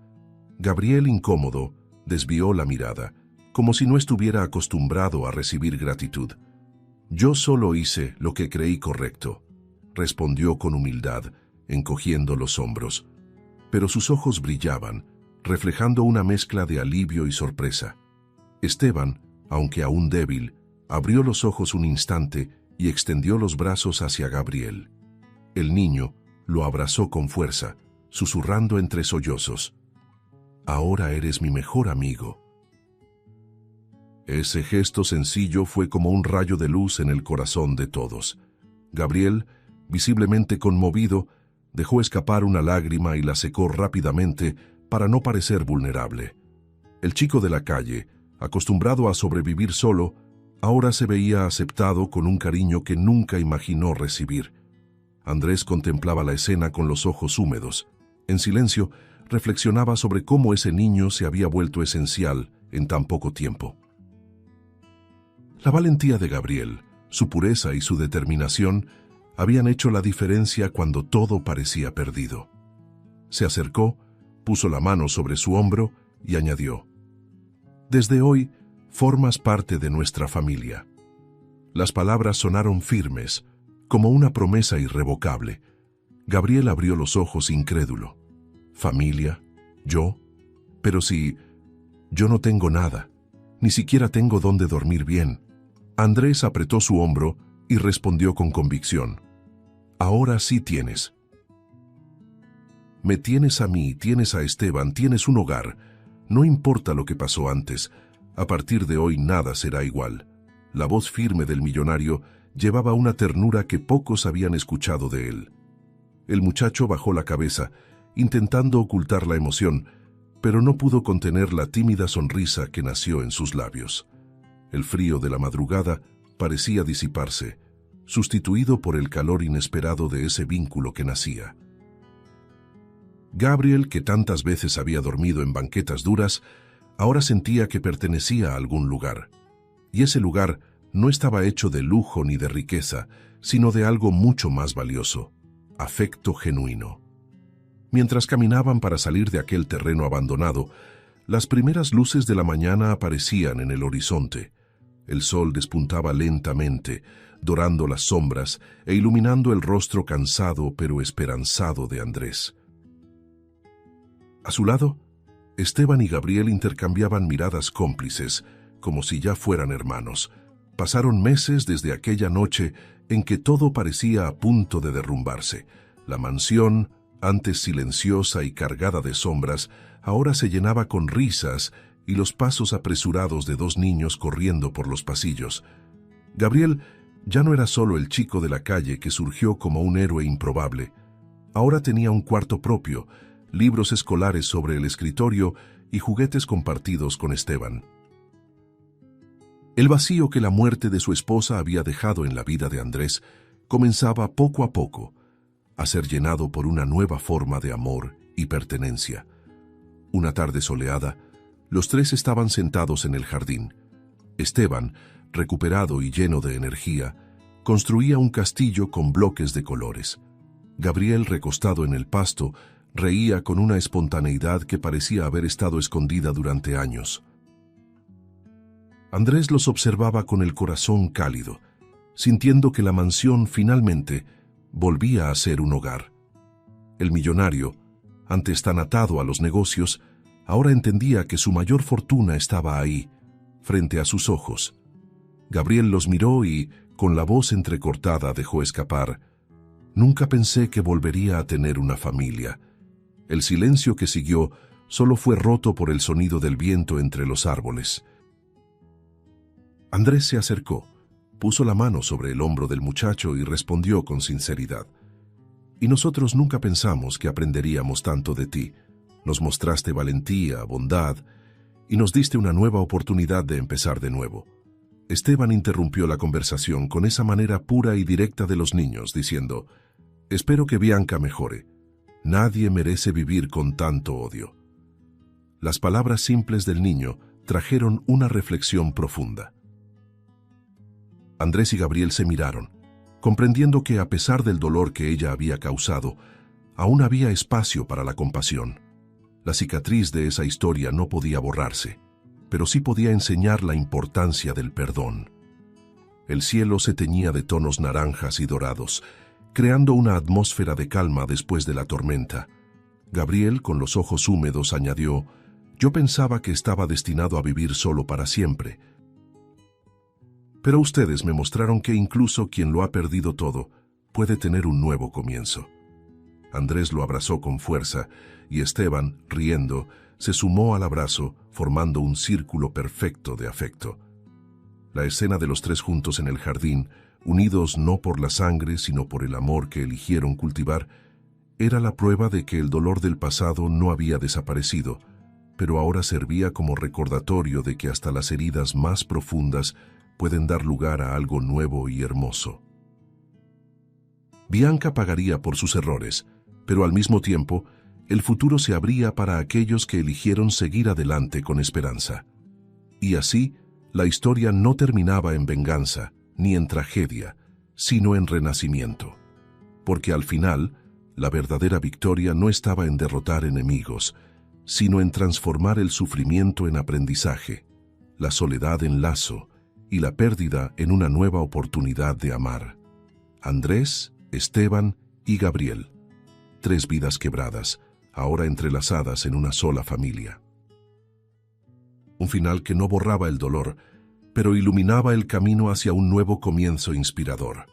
Gabriel, incómodo, desvió la mirada, como si no estuviera acostumbrado a recibir gratitud. «Yo solo hice lo que creí correcto», respondió con humildad, encogiendo los hombros. Pero sus ojos brillaban, reflejando una mezcla de alivio y sorpresa. Esteban, aunque aún débil, abrió los ojos un instante y extendió los brazos hacia Gabriel. El niño lo abrazó con fuerza, susurrando entre sollozos: «Ahora eres mi mejor amigo». Ese gesto sencillo fue como un rayo de luz en el corazón de todos. Gabriel, visiblemente conmovido, dejó escapar una lágrima y la secó rápidamente para no parecer vulnerable. El chico de la calle, acostumbrado a sobrevivir solo, ahora se veía aceptado con un cariño que nunca imaginó recibir. Andrés contemplaba la escena con los ojos húmedos. En silencio, reflexionaba sobre cómo ese niño se había vuelto esencial en tan poco tiempo. La valentía de Gabriel, su pureza y su determinación habían hecho la diferencia cuando todo parecía perdido. Se acercó, puso la mano sobre su hombro y añadió: «Desde hoy formas parte de nuestra familia». Las palabras sonaron firmes, como una promesa irrevocable. Gabriel abrió los ojos incrédulo. «¿Familia? ¿Yo? Pero si yo no tengo nada, ni siquiera tengo dónde dormir bien». Andrés apretó su hombro y respondió con convicción: «Ahora sí tienes. Me tienes a mí, tienes a Esteban, tienes un hogar. No importa lo que pasó antes, a partir de hoy nada será igual». La voz firme del millonario llevaba una ternura que pocos habían escuchado de él. El muchacho bajó la cabeza, intentando ocultar la emoción, pero no pudo contener la tímida sonrisa que nació en sus labios. El frío de la madrugada parecía disiparse, sustituido por el calor inesperado de ese vínculo que nacía. Gabriel, que tantas veces había dormido en banquetas duras, ahora sentía que pertenecía a algún lugar. Y ese lugar no estaba hecho de lujo ni de riqueza, sino de algo mucho más valioso: afecto genuino. Mientras caminaban para salir de aquel terreno abandonado, las primeras luces de la mañana aparecían en el horizonte. El sol despuntaba lentamente, dorando las sombras e iluminando el rostro cansado pero esperanzado de Andrés. A su lado, Esteban y Gabriel intercambiaban miradas cómplices, como si ya fueran hermanos. Pasaron meses desde aquella noche en que todo parecía a punto de derrumbarse. La mansión, antes silenciosa y cargada de sombras, ahora se llenaba con risas y los pasos apresurados de dos niños corriendo por los pasillos. Gabriel ya no era solo el chico de la calle que surgió como un héroe improbable. Ahora tenía un cuarto propio, libros escolares sobre el escritorio y juguetes compartidos con Esteban. El vacío que la muerte de su esposa había dejado en la vida de Andrés comenzaba poco a poco a ser llenado por una nueva forma de amor y pertenencia. Una tarde soleada, los tres estaban sentados en el jardín. Esteban, recuperado y lleno de energía, construía un castillo con bloques de colores. Gabriel, recostado en el pasto, reía con una espontaneidad que parecía haber estado escondida durante años. Andrés los observaba con el corazón cálido, sintiendo que la mansión finalmente volvía a ser un hogar. El millonario, antes tan atado a los negocios, ahora entendía que su mayor fortuna estaba ahí, frente a sus ojos. Gabriel los miró y, con la voz entrecortada, dejó escapar: «Nunca pensé que volvería a tener una familia». El silencio que siguió solo fue roto por el sonido del viento entre los árboles. Andrés se acercó, puso la mano sobre el hombro del muchacho y respondió con sinceridad: «Y nosotros nunca pensamos que aprenderíamos tanto de ti. Nos mostraste valentía, bondad, y nos diste una nueva oportunidad de empezar de nuevo». Esteban interrumpió la conversación con esa manera pura y directa de los niños, diciendo: «Espero que Bianca mejore. Nadie merece vivir con tanto odio». Las palabras simples del niño trajeron una reflexión profunda. Andrés y Gabriel se miraron, comprendiendo que a pesar del dolor que ella había causado, aún había espacio para la compasión. La cicatriz de esa historia no podía borrarse, pero sí podía enseñar la importancia del perdón. El cielo se teñía de tonos naranjas y dorados, creando una atmósfera de calma después de la tormenta. Gabriel, con los ojos húmedos, añadió: «Yo pensaba que estaba destinado a vivir solo para siempre. Pero ustedes me mostraron que incluso quien lo ha perdido todo puede tener un nuevo comienzo». Andrés lo abrazó con fuerza y Esteban, riendo, se sumó al abrazo, formando un círculo perfecto de afecto. La escena de los tres juntos en el jardín, unidos no por la sangre sino por el amor que eligieron cultivar, era la prueba de que el dolor del pasado no había desaparecido, pero ahora servía como recordatorio de que hasta las heridas más profundas pueden dar lugar a algo nuevo y hermoso. Bianca pagaría por sus errores, pero al mismo tiempo, el futuro se abría para aquellos que eligieron seguir adelante con esperanza. Y así, la historia no terminaba en venganza, ni en tragedia, sino en renacimiento. Porque al final, la verdadera victoria no estaba en derrotar enemigos, sino en transformar el sufrimiento en aprendizaje, la soledad en lazo y la pérdida en una nueva oportunidad de amar. Andrés, Esteban y Gabriel. Tres vidas quebradas, ahora entrelazadas en una sola familia. Un final que no borraba el dolor, pero iluminaba el camino hacia un nuevo comienzo inspirador.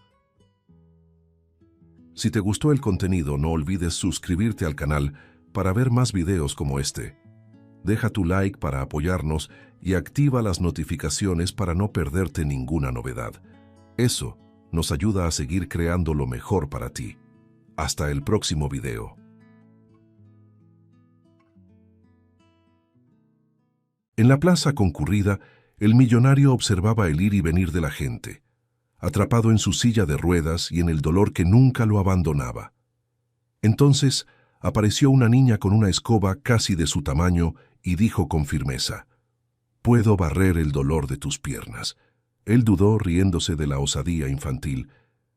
Si te gustó el contenido, no olvides suscribirte al canal para ver más videos como este. Deja tu like para apoyarnos y activa las notificaciones para no perderte ninguna novedad. Eso nos ayuda a seguir creando lo mejor para ti. Hasta el próximo video. En la plaza concurrida, El millonario observaba el ir y venir de la gente, atrapado en su silla de ruedas y en el dolor que nunca lo abandonaba. Entonces apareció una niña con una escoba casi de su tamaño y dijo con firmeza: «Puedo barrer el dolor de tus piernas». Él dudó, riéndose de la osadía infantil,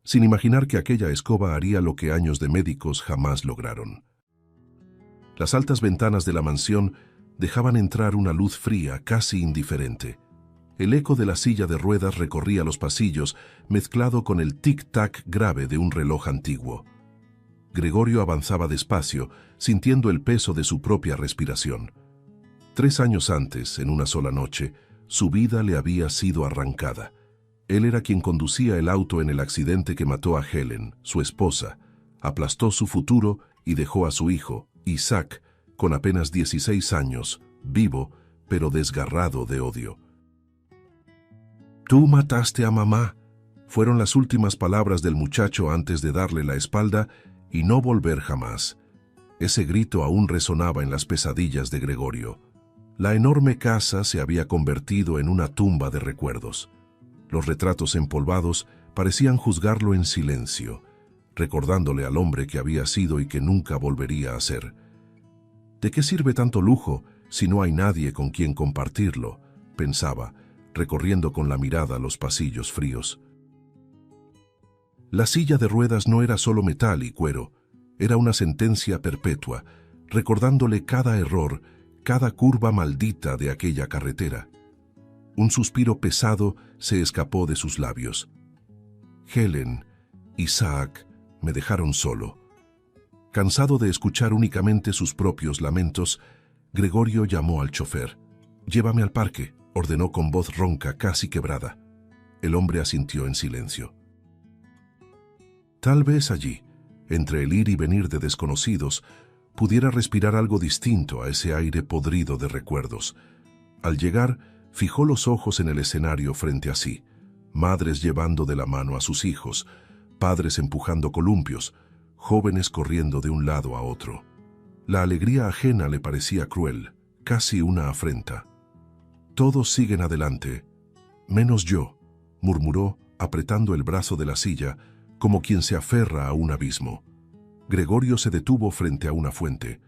sin imaginar que aquella escoba haría lo que años de médicos jamás lograron. Las altas ventanas de la mansión dejaban entrar una luz fría, casi indiferente. El eco de la silla de ruedas recorría los pasillos, mezclado con el tic-tac grave de un reloj antiguo. Gregorio avanzaba despacio, sintiendo el peso de su propia respiración. 3 años antes, en una sola noche, su vida le había sido arrancada. Él era quien conducía el auto en el accidente que mató a Helen, su esposa, aplastó su futuro y dejó a su hijo, Isaac, con apenas 16 años, vivo, pero desgarrado de odio. «Tú mataste a mamá», fueron las últimas palabras del muchacho antes de darle la espalda y no volver jamás. Ese grito aún resonaba en las pesadillas de Gregorio. La enorme casa se había convertido en una tumba de recuerdos. Los retratos empolvados parecían juzgarlo en silencio, recordándole al hombre que había sido y que nunca volvería a ser. ¿De qué sirve tanto lujo si no hay nadie con quien compartirlo?, pensaba, recorriendo con la mirada los pasillos fríos. La silla de ruedas no era solo metal y cuero, era una sentencia perpetua, recordándole cada error, cada curva maldita de aquella carretera. Un suspiro pesado se escapó de sus labios. Helen, Isaac, me dejaron solo. Cansado de escuchar únicamente sus propios lamentos, Gregorio llamó al chofer. «Llévame al parque», ordenó con voz ronca, casi quebrada. El hombre asintió en silencio. Tal vez allí, entre el ir y venir de desconocidos, pudiera respirar algo distinto a ese aire podrido de recuerdos. Al llegar, fijó los ojos en el escenario frente a sí, madres llevando de la mano a sus hijos, padres empujando columpios, jóvenes corriendo de un lado a otro. La alegría ajena le parecía cruel, casi una afrenta. «Todos siguen adelante, menos yo», murmuró, apretando el brazo de la silla, como quien se aferra a un abismo. Gregorio se detuvo frente a una fuente.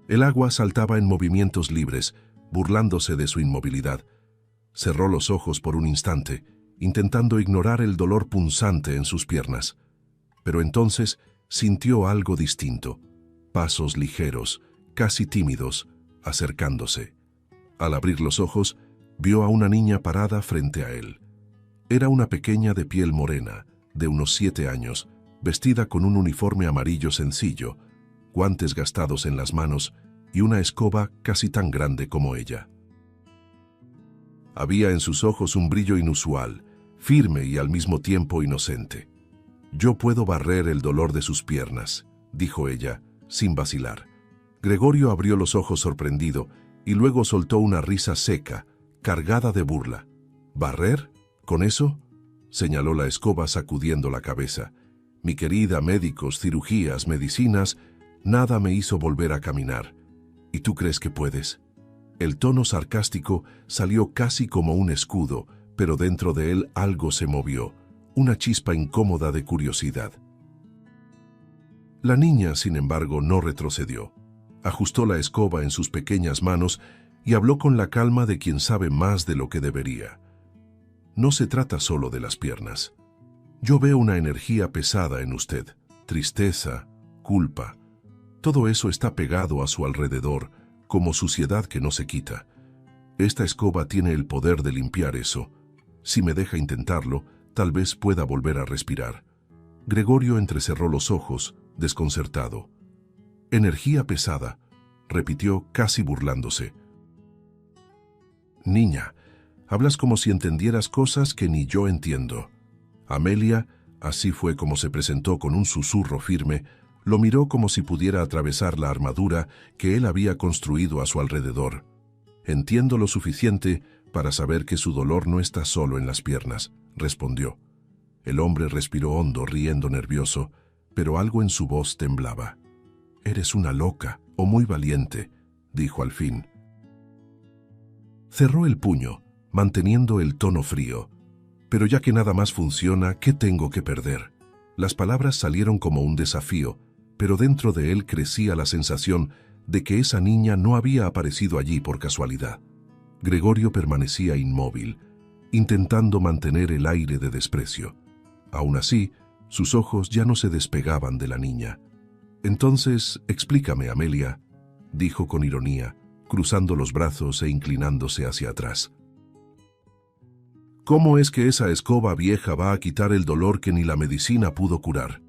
El agua saltaba en movimientos libres, burlándose de su inmovilidad. Cerró los ojos por un instante, intentando ignorar el dolor punzante en sus piernas. Pero entonces sintió algo distinto. Pasos ligeros, casi tímidos, acercándose. Al abrir los ojos, vio a una niña parada frente a él. Era una pequeña de piel morena, de unos 7 años, vestida con un uniforme amarillo sencillo, guantes gastados en las manos y una escoba casi tan grande como ella. Había en sus ojos un brillo inusual, firme y al mismo tiempo inocente. «Yo puedo barrer el dolor de sus piernas», dijo ella, sin vacilar. Gregorio abrió los ojos sorprendido y luego soltó una risa seca, cargada de burla. «¿Barrer? ¿Con eso?», señaló la escoba sacudiendo la cabeza. «Mi querida, médicos, cirugías, medicinas, nada me hizo volver a caminar. ¿Y tú crees que puedes?». El tono sarcástico salió casi como un escudo, pero dentro de él algo se movió, una chispa incómoda de curiosidad. La niña, sin embargo, no retrocedió. Ajustó la escoba en sus pequeñas manos y habló con la calma de quien sabe más de lo que debería. «No se trata solo de las piernas. Yo veo una energía pesada en usted, tristeza, culpa. Todo eso está pegado a su alrededor, como suciedad que no se quita. Esta escoba tiene el poder de limpiar eso. Si me deja intentarlo, tal vez pueda volver a respirar». Gregorio entrecerró los ojos, desconcertado. «Energía pesada», repitió casi burlándose. «Niña, hablas como si entendieras cosas que ni yo entiendo». Amelia, así fue como se presentó con un susurro firme, lo miró como si pudiera atravesar la armadura que él había construido a su alrededor. «Entiendo lo suficiente para saber que su dolor no está solo en las piernas», respondió. El hombre respiró hondo, riendo nervioso, pero algo en su voz temblaba. «Eres una loca o muy valiente», dijo al fin. Cerró el puño, manteniendo el tono frío. Pero ya que nada más funciona, ¿qué tengo que perder? Las palabras salieron como un desafío, pero dentro de él crecía la sensación de que esa niña no había aparecido allí por casualidad. Gregorio permanecía inmóvil, intentando mantener el aire de desprecio. Aún así, sus ojos ya no se despegaban de la niña. «Entonces, explícame, Amelia», dijo con ironía, cruzando los brazos e inclinándose hacia atrás. «¿Cómo es que esa escoba vieja va a quitar el dolor que ni la medicina pudo curar?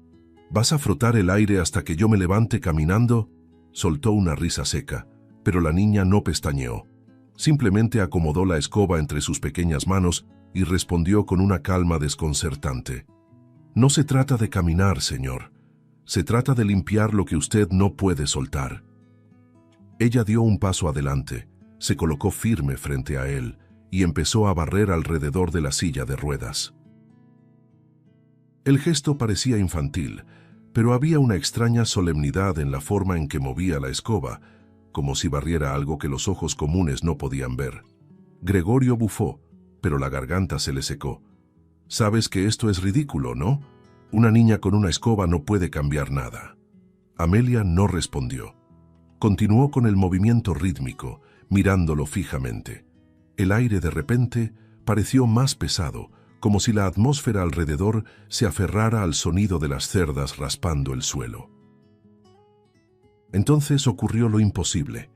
¿Vas a frotar el aire hasta que yo me levante caminando?». Soltó una risa seca, pero la niña no pestañeó. Simplemente acomodó la escoba entre sus pequeñas manos y respondió con una calma desconcertante. «No se trata de caminar, señor. Se trata de limpiar lo que usted no puede soltar». Ella dio un paso adelante, se colocó firme frente a él y empezó a barrer alrededor de la silla de ruedas. El gesto parecía infantil, pero había una extraña solemnidad en la forma en que movía la escoba, como si barriera algo que los ojos comunes no podían ver. Gregorio bufó, pero la garganta se le secó. «Sabes que esto es ridículo, ¿no? Una niña con una escoba no puede cambiar nada». Amelia no respondió. Continuó con el movimiento rítmico, mirándolo fijamente. El aire de repente pareció más pesado, como si la atmósfera alrededor se aferrara al sonido de las cerdas raspando el suelo. Entonces ocurrió lo imposible.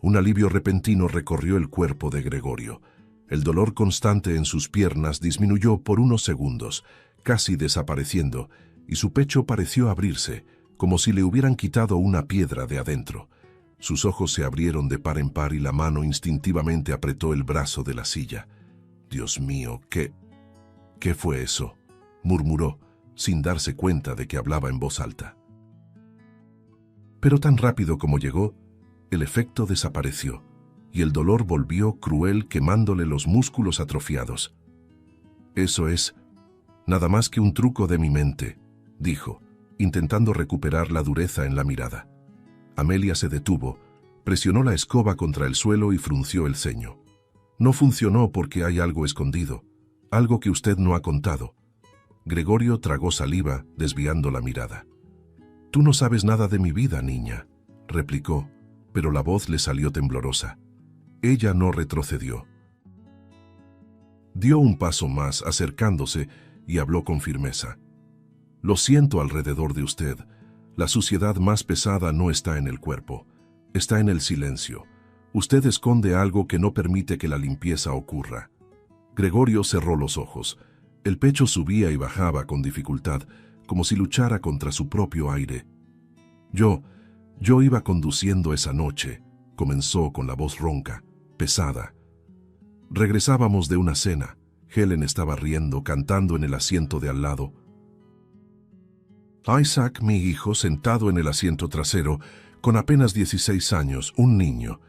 Un alivio repentino recorrió el cuerpo de Gregorio. El dolor constante en sus piernas disminuyó por unos segundos, casi desapareciendo, y su pecho pareció abrirse, como si le hubieran quitado una piedra de adentro. Sus ojos se abrieron de par en par y la mano instintivamente apretó el brazo de la silla. «Dios mío, ¿qué fue eso?», murmuró, sin darse cuenta de que hablaba en voz alta. Pero tan rápido como llegó, el efecto desapareció, y el dolor volvió cruel quemándole los músculos atrofiados. «Eso es nada más que un truco de mi mente», dijo, intentando recuperar la dureza en la mirada. Amelia se detuvo, presionó la escoba contra el suelo y frunció el ceño. «No funcionó porque hay algo escondido, algo que usted no ha contado». Gregorio tragó saliva, desviando la mirada. «Tú no sabes nada de mi vida, niña», replicó, pero la voz le salió temblorosa. Ella no retrocedió. Dio un paso más, acercándose, y habló con firmeza. «Lo siento alrededor de usted. La suciedad más pesada no está en el cuerpo, está en el silencio. Usted esconde algo que no permite que la limpieza ocurra». Gregorio cerró los ojos. El pecho subía y bajaba con dificultad, como si luchara contra su propio aire. Yo iba conduciendo esa noche», comenzó con la voz ronca, pesada. «Regresábamos de una cena. Helen estaba riendo, cantando en el asiento de al lado. Isaac, mi hijo, sentado en el asiento trasero, con apenas 16 años, un niño.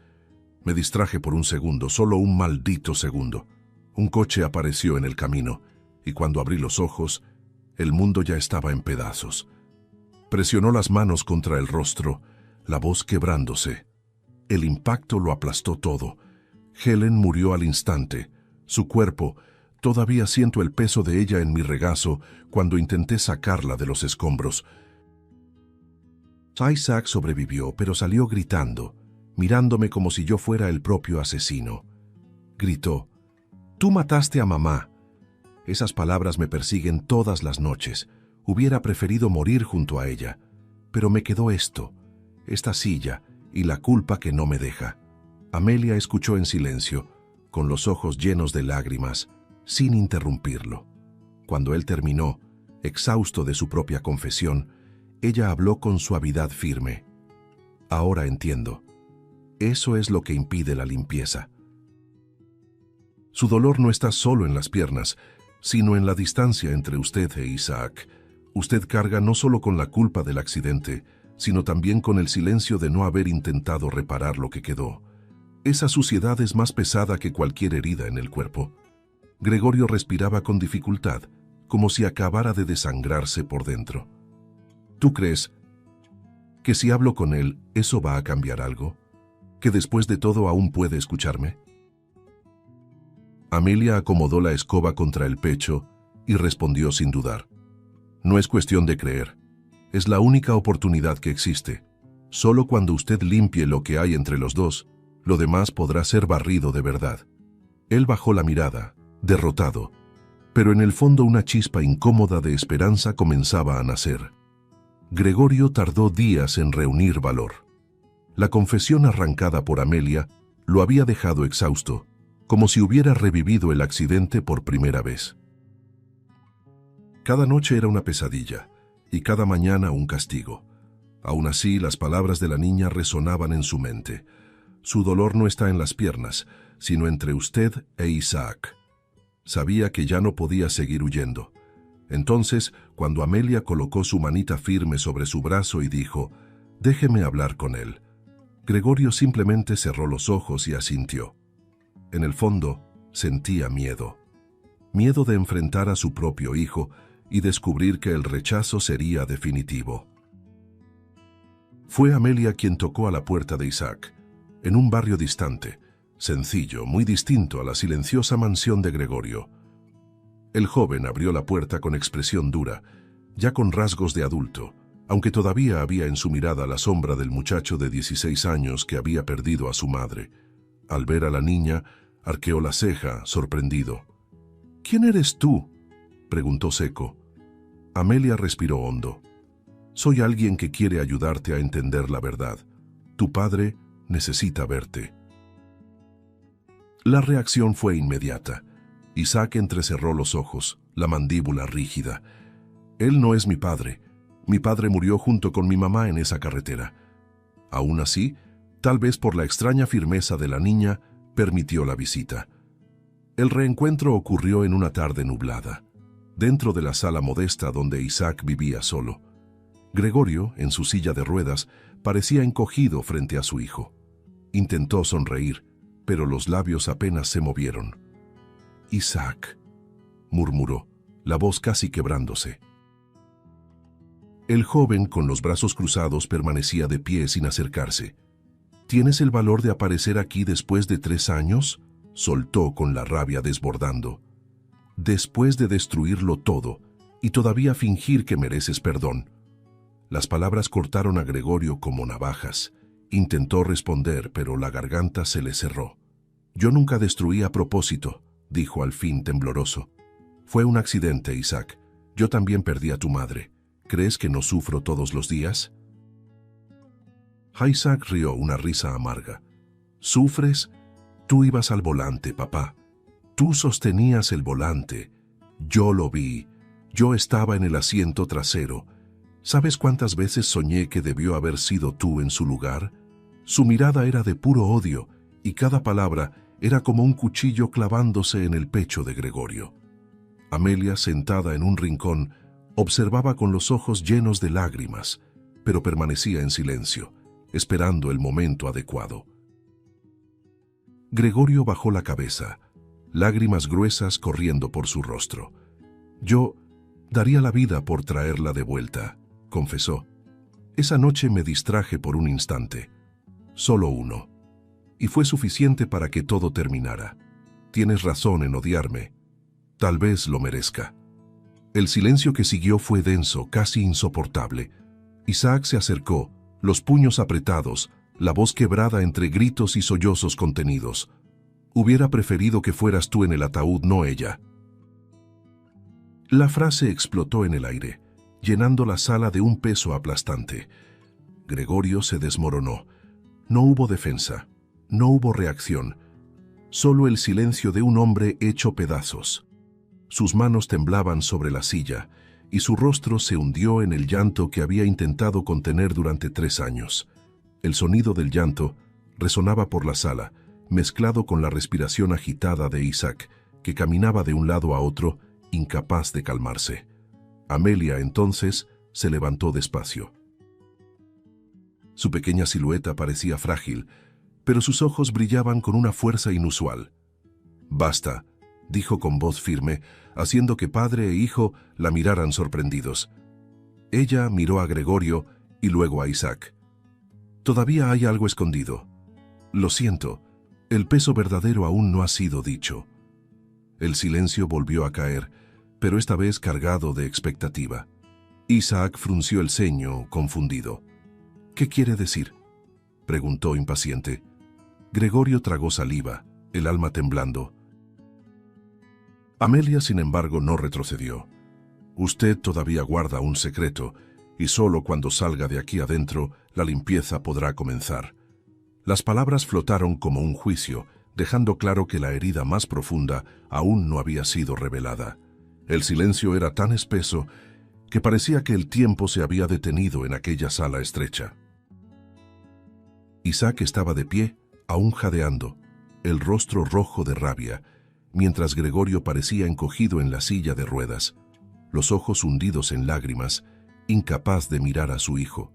Me distraje por un segundo, solo un maldito segundo. Un coche apareció en el camino, y cuando abrí los ojos, el mundo ya estaba en pedazos. Presionó las manos contra el rostro, la voz quebrándose. El impacto lo aplastó todo. Helen murió al instante. Su cuerpo, todavía siento el peso de ella en mi regazo cuando intenté sacarla de los escombros. Isaac sobrevivió, pero salió gritando, mirándome como si yo fuera el propio asesino. Gritó: «Tú mataste a mamá». Esas palabras me persiguen todas las noches. Hubiera preferido morir junto a ella, pero me quedó esto, esta silla y la culpa que no me deja. Amelia escuchó en silencio, con los ojos llenos de lágrimas, sin interrumpirlo. Cuando él terminó, exhausto de su propia confesión, ella habló con suavidad firme. «Ahora entiendo. Eso es lo que impide la limpieza. Su dolor no está solo en las piernas, sino en la distancia entre usted e Isaac. Usted carga no solo con la culpa del accidente, sino también con el silencio de no haber intentado reparar lo que quedó. Esa suciedad es más pesada que cualquier herida en el cuerpo». Gregorio respiraba con dificultad, como si acabara de desangrarse por dentro. «¿Tú crees que si hablo con él, eso va a cambiar algo? ¿Que después de todo aún puede escucharme?» Amelia acomodó la escoba contra el pecho y respondió sin dudar. No es cuestión de creer. Es la única oportunidad que existe. Solo cuando usted limpie lo que hay entre los dos, lo demás podrá ser barrido de verdad. Él bajó la mirada, derrotado, pero en el fondo una chispa incómoda de esperanza comenzaba a nacer. Gregorio tardó días en reunir valor. La confesión arrancada por Amelia lo había dejado exhausto, como si hubiera revivido el accidente por primera vez. Cada noche era una pesadilla, y cada mañana un castigo. Aún así, las palabras de la niña resonaban en su mente. Su dolor no está en las piernas, sino entre usted e Isaac. Sabía que ya no podía seguir huyendo. Entonces, cuando Amelia colocó su manita firme sobre su brazo y dijo, «Déjeme hablar con él», Gregorio simplemente cerró los ojos y asintió. En el fondo, sentía miedo. Miedo de enfrentar a su propio hijo y descubrir que el rechazo sería definitivo. Fue Amelia quien tocó a la puerta de Isaac, en un barrio distante, sencillo, muy distinto a la silenciosa mansión de Gregorio. El joven abrió la puerta con expresión dura, ya con rasgos de adulto, aunque todavía había en su mirada la sombra del muchacho de 16 años que había perdido a su madre. Al ver a la niña, arqueó la ceja, sorprendido. «¿Quién eres tú?», preguntó seco. Amelia respiró hondo. «Soy alguien que quiere ayudarte a entender la verdad. Tu padre necesita verte». La reacción fue inmediata. Isaac entrecerró los ojos, la mandíbula rígida. «Él no es mi padre. Mi padre murió junto con mi mamá en esa carretera». Aún así, tal vez por la extraña firmeza de la niña, permitió la visita. El reencuentro ocurrió en una tarde nublada, dentro de la sala modesta donde Isaac vivía solo. Gregorio, en su silla de ruedas, parecía encogido frente a su hijo. Intentó sonreír, pero los labios apenas se movieron. «Isaac», murmuró, la voz casi quebrándose. El joven, con los brazos cruzados, permanecía de pie sin acercarse. «¿Tienes el valor de aparecer aquí después de 3 años?» soltó con la rabia desbordando. «Después de destruirlo todo, y todavía fingir que mereces perdón». Las palabras cortaron a Gregorio como navajas. Intentó responder, pero la garganta se le cerró. «Yo nunca destruí a propósito», dijo al fin tembloroso. «Fue un accidente, Isaac. Yo también perdí a tu madre. ¿Crees que no sufro todos los días?» Isaac rió una risa amarga. «¿Sufres? Tú ibas al volante, papá. Tú sostenías el volante. Yo lo vi. Yo estaba en el asiento trasero. ¿Sabes cuántas veces soñé que debió haber sido tú en su lugar?» Su mirada era de puro odio, y cada palabra era como un cuchillo clavándose en el pecho de Gregorio. Amelia, sentada en un rincón, observaba con los ojos llenos de lágrimas, pero permanecía en silencio, esperando el momento adecuado. Gregorio bajó la cabeza, lágrimas gruesas corriendo por su rostro. «Yo daría la vida por traerla de vuelta», confesó. «Esa noche me distraje por un instante, solo uno, y fue suficiente para que todo terminara. Tienes razón en odiarme. Tal vez lo merezca». El silencio que siguió fue denso, casi insoportable. Isaac se acercó, los puños apretados, la voz quebrada entre gritos y sollozos contenidos. «Hubiera preferido que fueras tú en el ataúd, no ella». La frase explotó en el aire, llenando la sala de un peso aplastante. Gregorio se desmoronó. No hubo defensa, no hubo reacción, solo el silencio de un hombre hecho pedazos. Sus manos temblaban sobre la silla, y su rostro se hundió en el llanto que había intentado contener durante 3 años. El sonido del llanto resonaba por la sala, mezclado con la respiración agitada de Isaac, que caminaba de un lado a otro, incapaz de calmarse. Amelia, entonces, se levantó despacio. Su pequeña silueta parecía frágil, pero sus ojos brillaban con una fuerza inusual. «Basta», dijo con voz firme, haciendo que padre e hijo la miraran sorprendidos. Ella miró a Gregorio y luego a Isaac. «Todavía hay algo escondido. Lo siento, el peso verdadero aún no ha sido dicho». El silencio volvió a caer, pero esta vez cargado de expectativa. Isaac frunció el ceño, confundido. «¿Qué quiere decir?», preguntó impaciente. Gregorio tragó saliva, el alma temblando. Amelia, sin embargo, no retrocedió. «Usted todavía guarda un secreto, y solo cuando salga de aquí adentro, la limpieza podrá comenzar». Las palabras flotaron como un juicio, dejando claro que la herida más profunda aún no había sido revelada. El silencio era tan espeso que parecía que el tiempo se había detenido en aquella sala estrecha. Isaac estaba de pie, aún jadeando, el rostro rojo de rabia, mientras Gregorio parecía encogido en la silla de ruedas, los ojos hundidos en lágrimas, incapaz de mirar a su hijo.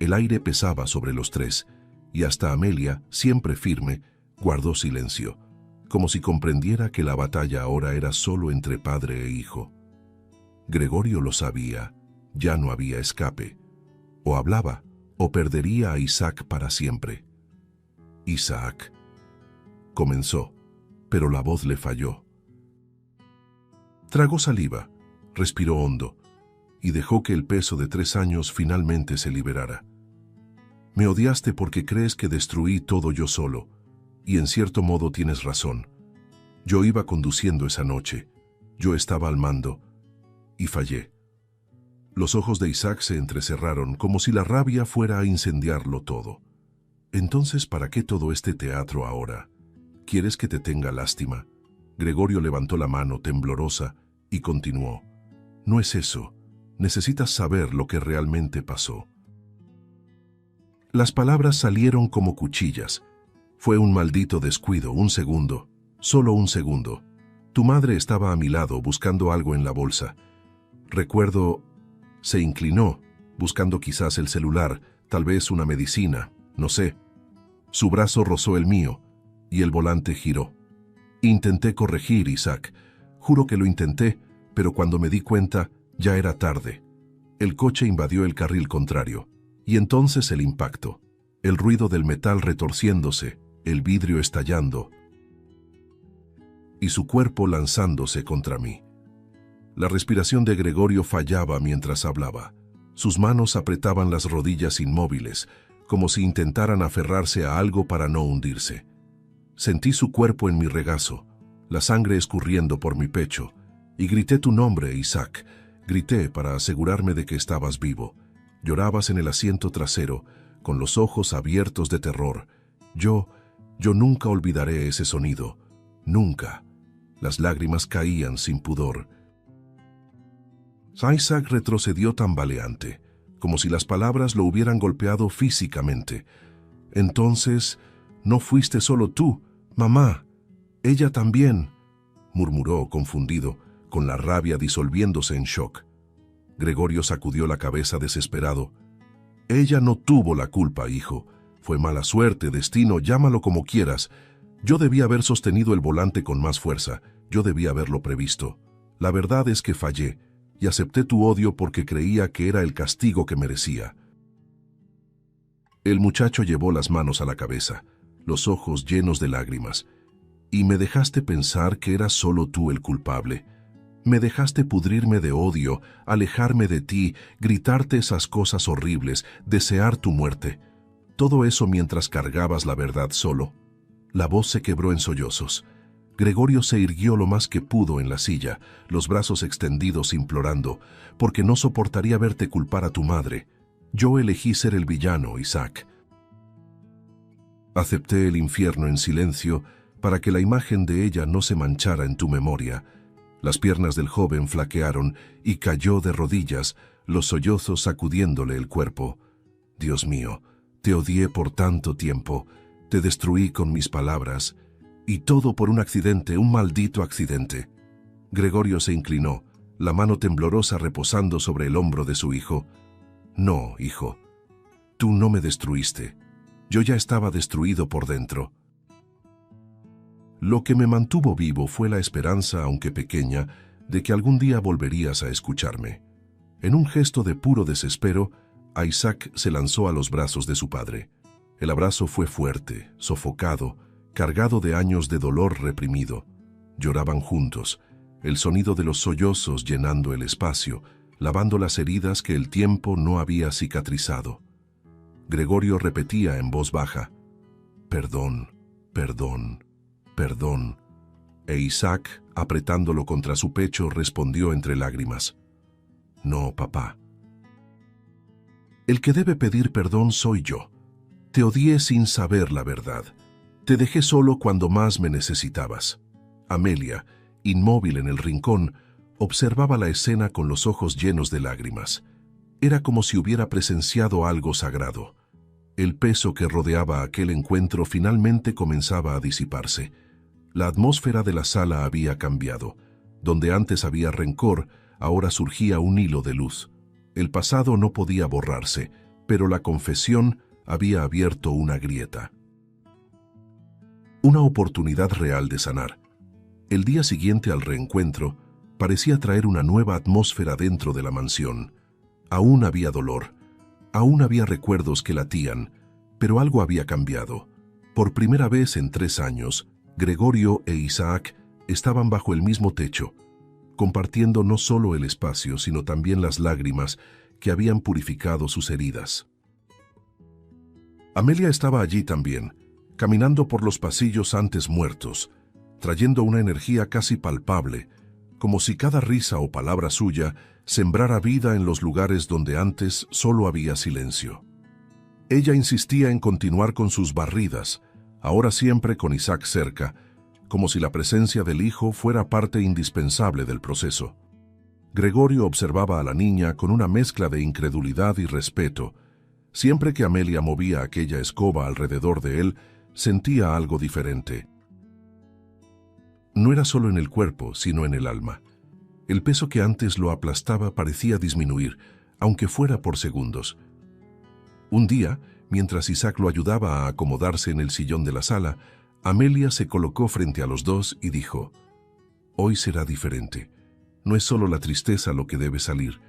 El aire pesaba sobre los tres, y hasta Amelia, siempre firme, guardó silencio, como si comprendiera que la batalla ahora era solo entre padre e hijo. Gregorio lo sabía, ya no había escape. O hablaba, o perdería a Isaac para siempre. «Isaac», comenzó, pero la voz le falló. Tragó saliva, respiró hondo, y dejó que el peso de 3 años finalmente se liberara. «Me odiaste porque crees que destruí todo yo solo, y en cierto modo tienes razón. Yo iba conduciendo esa noche, yo estaba al mando, y fallé». Los ojos de Isaac se entrecerraron como si la rabia fuera a incendiarlo todo. «Entonces, ¿para qué todo este teatro ahora? ¿Quieres que te tenga lástima?». Gregorio levantó la mano temblorosa y continuó. «No es eso. Necesitas saber lo que realmente pasó». Las palabras salieron como cuchillas. «Fue un maldito descuido, un segundo, solo un segundo. Tu madre estaba a mi lado buscando algo en la bolsa. Recuerdo...». Se inclinó, buscando quizás el celular, tal vez una medicina, no sé. Su brazo rozó el mío, y el volante giró. Intenté corregir, Isaac. Juro que lo intenté, pero cuando me di cuenta, ya era tarde. El coche invadió el carril contrario, y entonces el impacto. El ruido del metal retorciéndose, el vidrio estallando, y su cuerpo lanzándose contra mí. La respiración de Gregorio fallaba mientras hablaba. Sus manos apretaban las rodillas inmóviles, como si intentaran aferrarse a algo para no hundirse. Sentí su cuerpo en mi regazo, la sangre escurriendo por mi pecho, y grité tu nombre, Isaac. Grité para asegurarme de que estabas vivo. Llorabas en el asiento trasero, con los ojos abiertos de terror. Yo nunca olvidaré ese sonido. Nunca. Las lágrimas caían sin pudor. Isaac retrocedió tambaleante, como si las palabras lo hubieran golpeado físicamente. «Entonces, no fuiste solo tú, mamá. Ella también», murmuró confundido, con la rabia disolviéndose en shock. Gregorio sacudió la cabeza desesperado. «Ella no tuvo la culpa, hijo. Fue mala suerte, destino, llámalo como quieras. Yo debía haber sostenido el volante con más fuerza. Yo debía haberlo previsto. La verdad es que fallé, y acepté tu odio porque creía que era el castigo que merecía». El muchacho llevó las manos a la cabeza, los ojos llenos de lágrimas. «Y me dejaste pensar que eras solo tú el culpable. Me dejaste pudrirme de odio, alejarme de ti, gritarte esas cosas horribles, desear tu muerte. Todo eso mientras cargabas la verdad solo». La voz se quebró en sollozos. Gregorio se irguió lo más que pudo en la silla, los brazos extendidos implorando, «porque no soportaría verte culpar a tu madre. Yo elegí ser el villano, Isaac». Acepté el infierno en silencio para que la imagen de ella no se manchara en tu memoria. Las piernas del joven flaquearon y cayó de rodillas, los sollozos sacudiéndole el cuerpo. «Dios mío, te odié por tanto tiempo, te destruí con mis palabras». Y todo por un accidente, un maldito accidente. Gregorio se inclinó, la mano temblorosa reposando sobre el hombro de su hijo. «No, hijo, tú no me destruiste. Yo ya estaba destruido por dentro. Lo que me mantuvo vivo fue la esperanza, aunque pequeña, de que algún día volverías a escucharme». En un gesto de puro desespero, Isaac se lanzó a los brazos de su padre. El abrazo fue fuerte, sofocado, cargado de años de dolor reprimido. Lloraban juntos, el sonido de los sollozos llenando el espacio, lavando las heridas que el tiempo no había cicatrizado. Gregorio repetía en voz baja: «Perdón, perdón, perdón». E Isaac, apretándolo contra su pecho, respondió entre lágrimas: «No, papá. El que debe pedir perdón soy yo. Te odié sin saber la verdad. Te dejé solo cuando más me necesitabas». Amelia, inmóvil en el rincón, observaba la escena con los ojos llenos de lágrimas. Era como si hubiera presenciado algo sagrado. El peso que rodeaba aquel encuentro finalmente comenzaba a disiparse. La atmósfera de la sala había cambiado. Donde antes había rencor, ahora surgía un hilo de luz. El pasado no podía borrarse, pero la confesión había abierto una grieta. Una oportunidad real de sanar. El día siguiente al reencuentro, parecía traer una nueva atmósfera dentro de la mansión. Aún había dolor, aún había recuerdos que latían, pero algo había cambiado. Por primera vez en 3 años, Gregorio e Isaac estaban bajo el mismo techo, compartiendo no solo el espacio, sino también las lágrimas que habían purificado sus heridas. Amelia estaba allí también, caminando por los pasillos antes muertos, trayendo una energía casi palpable, como si cada risa o palabra suya sembrara vida en los lugares donde antes solo había silencio. Ella insistía en continuar con sus barridas, ahora siempre con Isaac cerca, como si la presencia del hijo fuera parte indispensable del proceso. Gregorio observaba a la niña con una mezcla de incredulidad y respeto. Siempre que Amelia movía aquella escoba alrededor de él, sentía algo diferente. No era solo en el cuerpo, sino en el alma. El peso que antes lo aplastaba parecía disminuir, aunque fuera por segundos. Un día, mientras Isaac lo ayudaba a acomodarse en el sillón de la sala, Amelia se colocó frente a los dos y dijo: «Hoy será diferente. No es solo la tristeza lo que debe salir,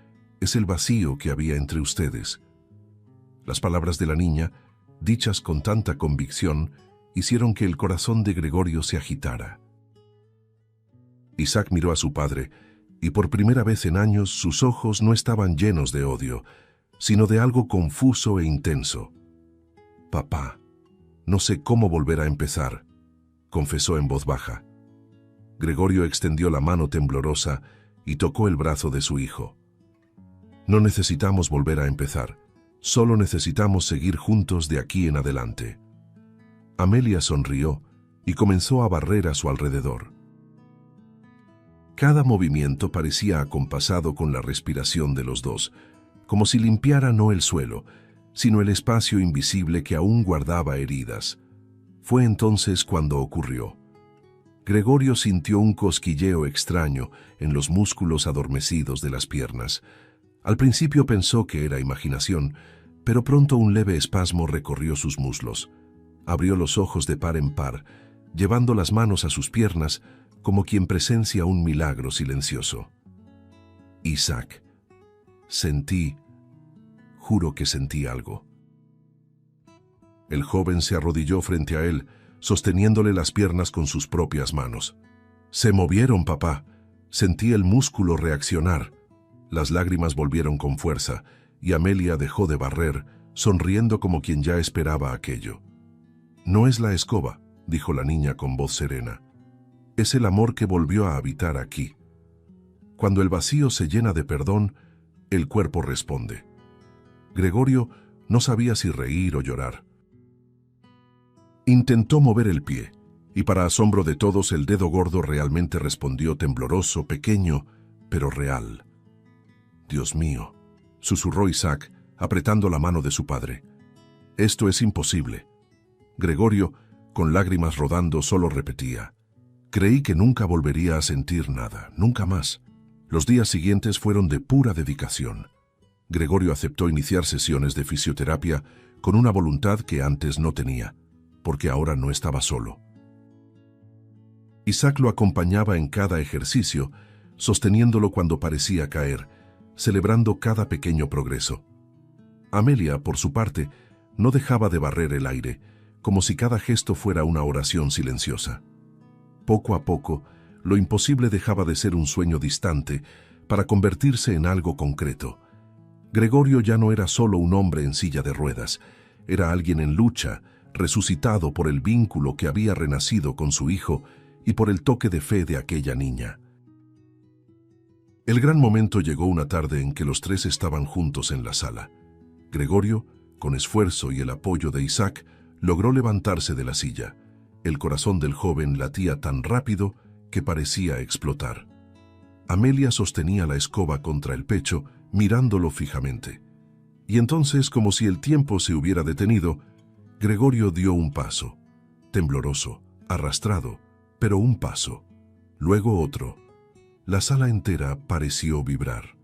es el vacío que había entre ustedes». Las palabras de la niña, dichas con tanta convicción, hicieron que el corazón de Gregorio se agitara. Isaac miró a su padre, y por primera vez en años sus ojos no estaban llenos de odio, sino de algo confuso e intenso. «Papá, no sé cómo volver a empezar», confesó en voz baja. Gregorio extendió la mano temblorosa y tocó el brazo de su hijo. «No necesitamos volver a empezar, solo necesitamos seguir juntos de aquí en adelante». Amelia sonrió y comenzó a barrer a su alrededor. Cada movimiento parecía acompasado con la respiración de los dos, como si limpiara no el suelo, sino el espacio invisible que aún guardaba heridas. Fue entonces cuando ocurrió. Gregorio sintió un cosquilleo extraño en los músculos adormecidos de las piernas. Al principio pensó que era imaginación, pero pronto un leve espasmo recorrió sus muslos. Abrió los ojos de par en par, llevando las manos a sus piernas, como quien presencia un milagro silencioso. «Isaac, juro que sentí algo». El joven se arrodilló frente a él, sosteniéndole las piernas con sus propias manos. «Se movieron, papá. Sentí el músculo reaccionar». Las lágrimas volvieron con fuerza, y Amelia dejó de barrer, sonriendo como quien ya esperaba aquello. «No es la escoba», dijo la niña con voz serena. «Es el amor que volvió a habitar aquí. Cuando el vacío se llena de perdón, el cuerpo responde». Gregorio no sabía si reír o llorar. Intentó mover el pie, y para asombro de todos el dedo gordo realmente respondió tembloroso, pequeño, pero real. «Dios mío», susurró Isaac, apretando la mano de su padre. «Esto es imposible». Gregorio, con lágrimas rodando, solo repetía: «Creí que nunca volvería a sentir nada, nunca más». Los días siguientes fueron de pura dedicación. Gregorio aceptó iniciar sesiones de fisioterapia con una voluntad que antes no tenía, porque ahora no estaba solo. Isaac lo acompañaba en cada ejercicio, sosteniéndolo cuando parecía caer, celebrando cada pequeño progreso. Amelia, por su parte, no dejaba de barrer el aire, como si cada gesto fuera una oración silenciosa. Poco a poco, Lo imposible dejaba de ser un sueño distante para convertirse en algo concreto. Gregorio ya no era solo un hombre en silla de ruedas, era alguien en lucha, resucitado por el vínculo que había renacido con su hijo y por el toque de fe de aquella niña. El gran momento llegó una tarde en que los tres estaban juntos en la sala. Gregorio, con esfuerzo y el apoyo de Isaac, logró levantarse de la silla. El corazón del joven latía tan rápido que parecía explotar. Amelia sostenía la escoba contra el pecho, mirándolo fijamente. Y entonces, como si el tiempo se hubiera detenido, Gregorio dio un paso, tembloroso, arrastrado, pero un paso, luego otro. La sala entera pareció vibrar.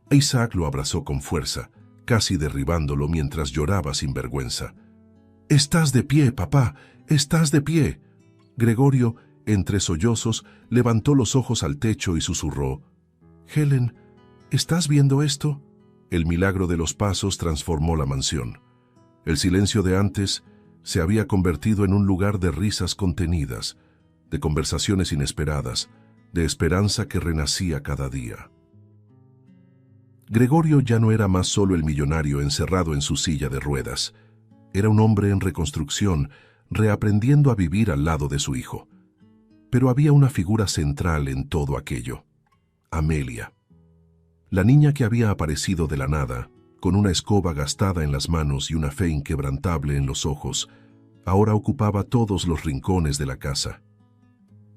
Isaac lo abrazó con fuerza, casi derribándolo mientras lloraba sin vergüenza. «¡Estás de pie, papá! ¡Estás de pie!». Gregorio, entre sollozos, levantó los ojos al techo y susurró: «Helen, ¿estás viendo esto?». El milagro de los pasos transformó la mansión. El silencio de antes se había convertido en un lugar de risas contenidas, de conversaciones inesperadas, de esperanza que renacía cada día. Gregorio ya no era más solo el millonario encerrado en su silla de ruedas. Era un hombre en reconstrucción, reaprendiendo a vivir al lado de su hijo. Pero había una figura central en todo aquello: Amelia. La niña que había aparecido de la nada, con una escoba gastada en las manos y una fe inquebrantable en los ojos, ahora ocupaba todos los rincones de la casa.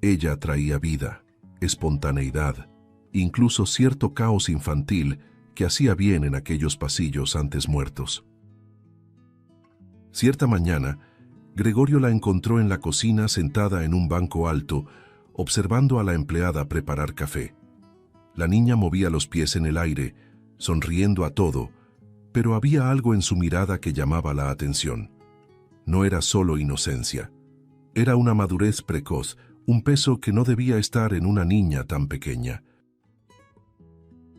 Ella traía vida, espontaneidad, incluso cierto caos infantil que hacía bien en aquellos pasillos antes muertos. Cierta mañana, Gregorio la encontró en la cocina sentada en un banco alto, observando a la empleada preparar café. La niña movía los pies en el aire, sonriendo a todo, pero había algo en su mirada que llamaba la atención. No era solo inocencia, era una madurez precoz, un peso que no debía estar en una niña tan pequeña.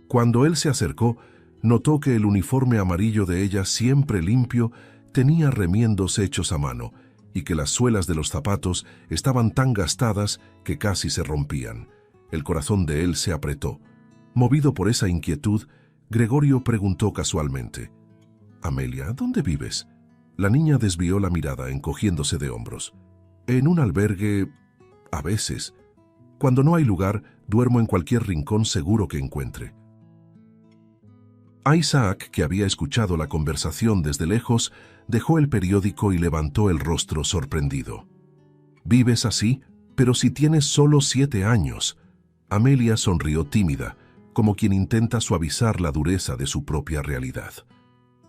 Cuando él se acercó, notó que el uniforme amarillo de ella, siempre limpio, tenía remiendos hechos a mano, y que las suelas de los zapatos estaban tan gastadas que casi se rompían. El corazón de él se apretó. Movido por esa inquietud, Gregorio preguntó casualmente: «Amelia, ¿dónde vives?». La niña desvió la mirada, encogiéndose de hombros. «En un albergue, a veces. Cuando no hay lugar, duermo en cualquier rincón seguro que encuentre». Isaac, que había escuchado la conversación desde lejos, dejó el periódico y levantó el rostro sorprendido. «¿Vives así? Pero si tienes solo 7 años». Amelia sonrió tímida, como quien intenta suavizar la dureza de su propia realidad.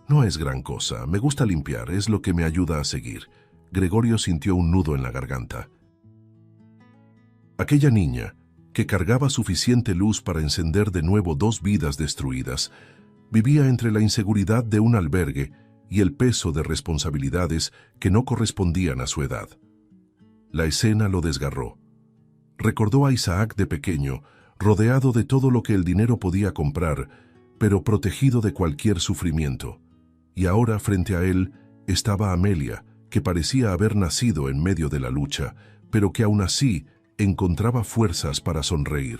«No es gran cosa, me gusta limpiar, es lo que me ayuda a seguir». Gregorio sintió un nudo en la garganta. Aquella niña, que cargaba suficiente luz para encender de nuevo 2 vidas destruidas, vivía entre la inseguridad de un albergue y el peso de responsabilidades que no correspondían a su edad. La escena lo desgarró. Recordó a Isaac de pequeño, rodeado de todo lo que el dinero podía comprar, pero protegido de cualquier sufrimiento. Y ahora, frente a él, estaba Amelia, que parecía haber nacido en medio de la lucha, pero que aún así encontraba fuerzas para sonreír.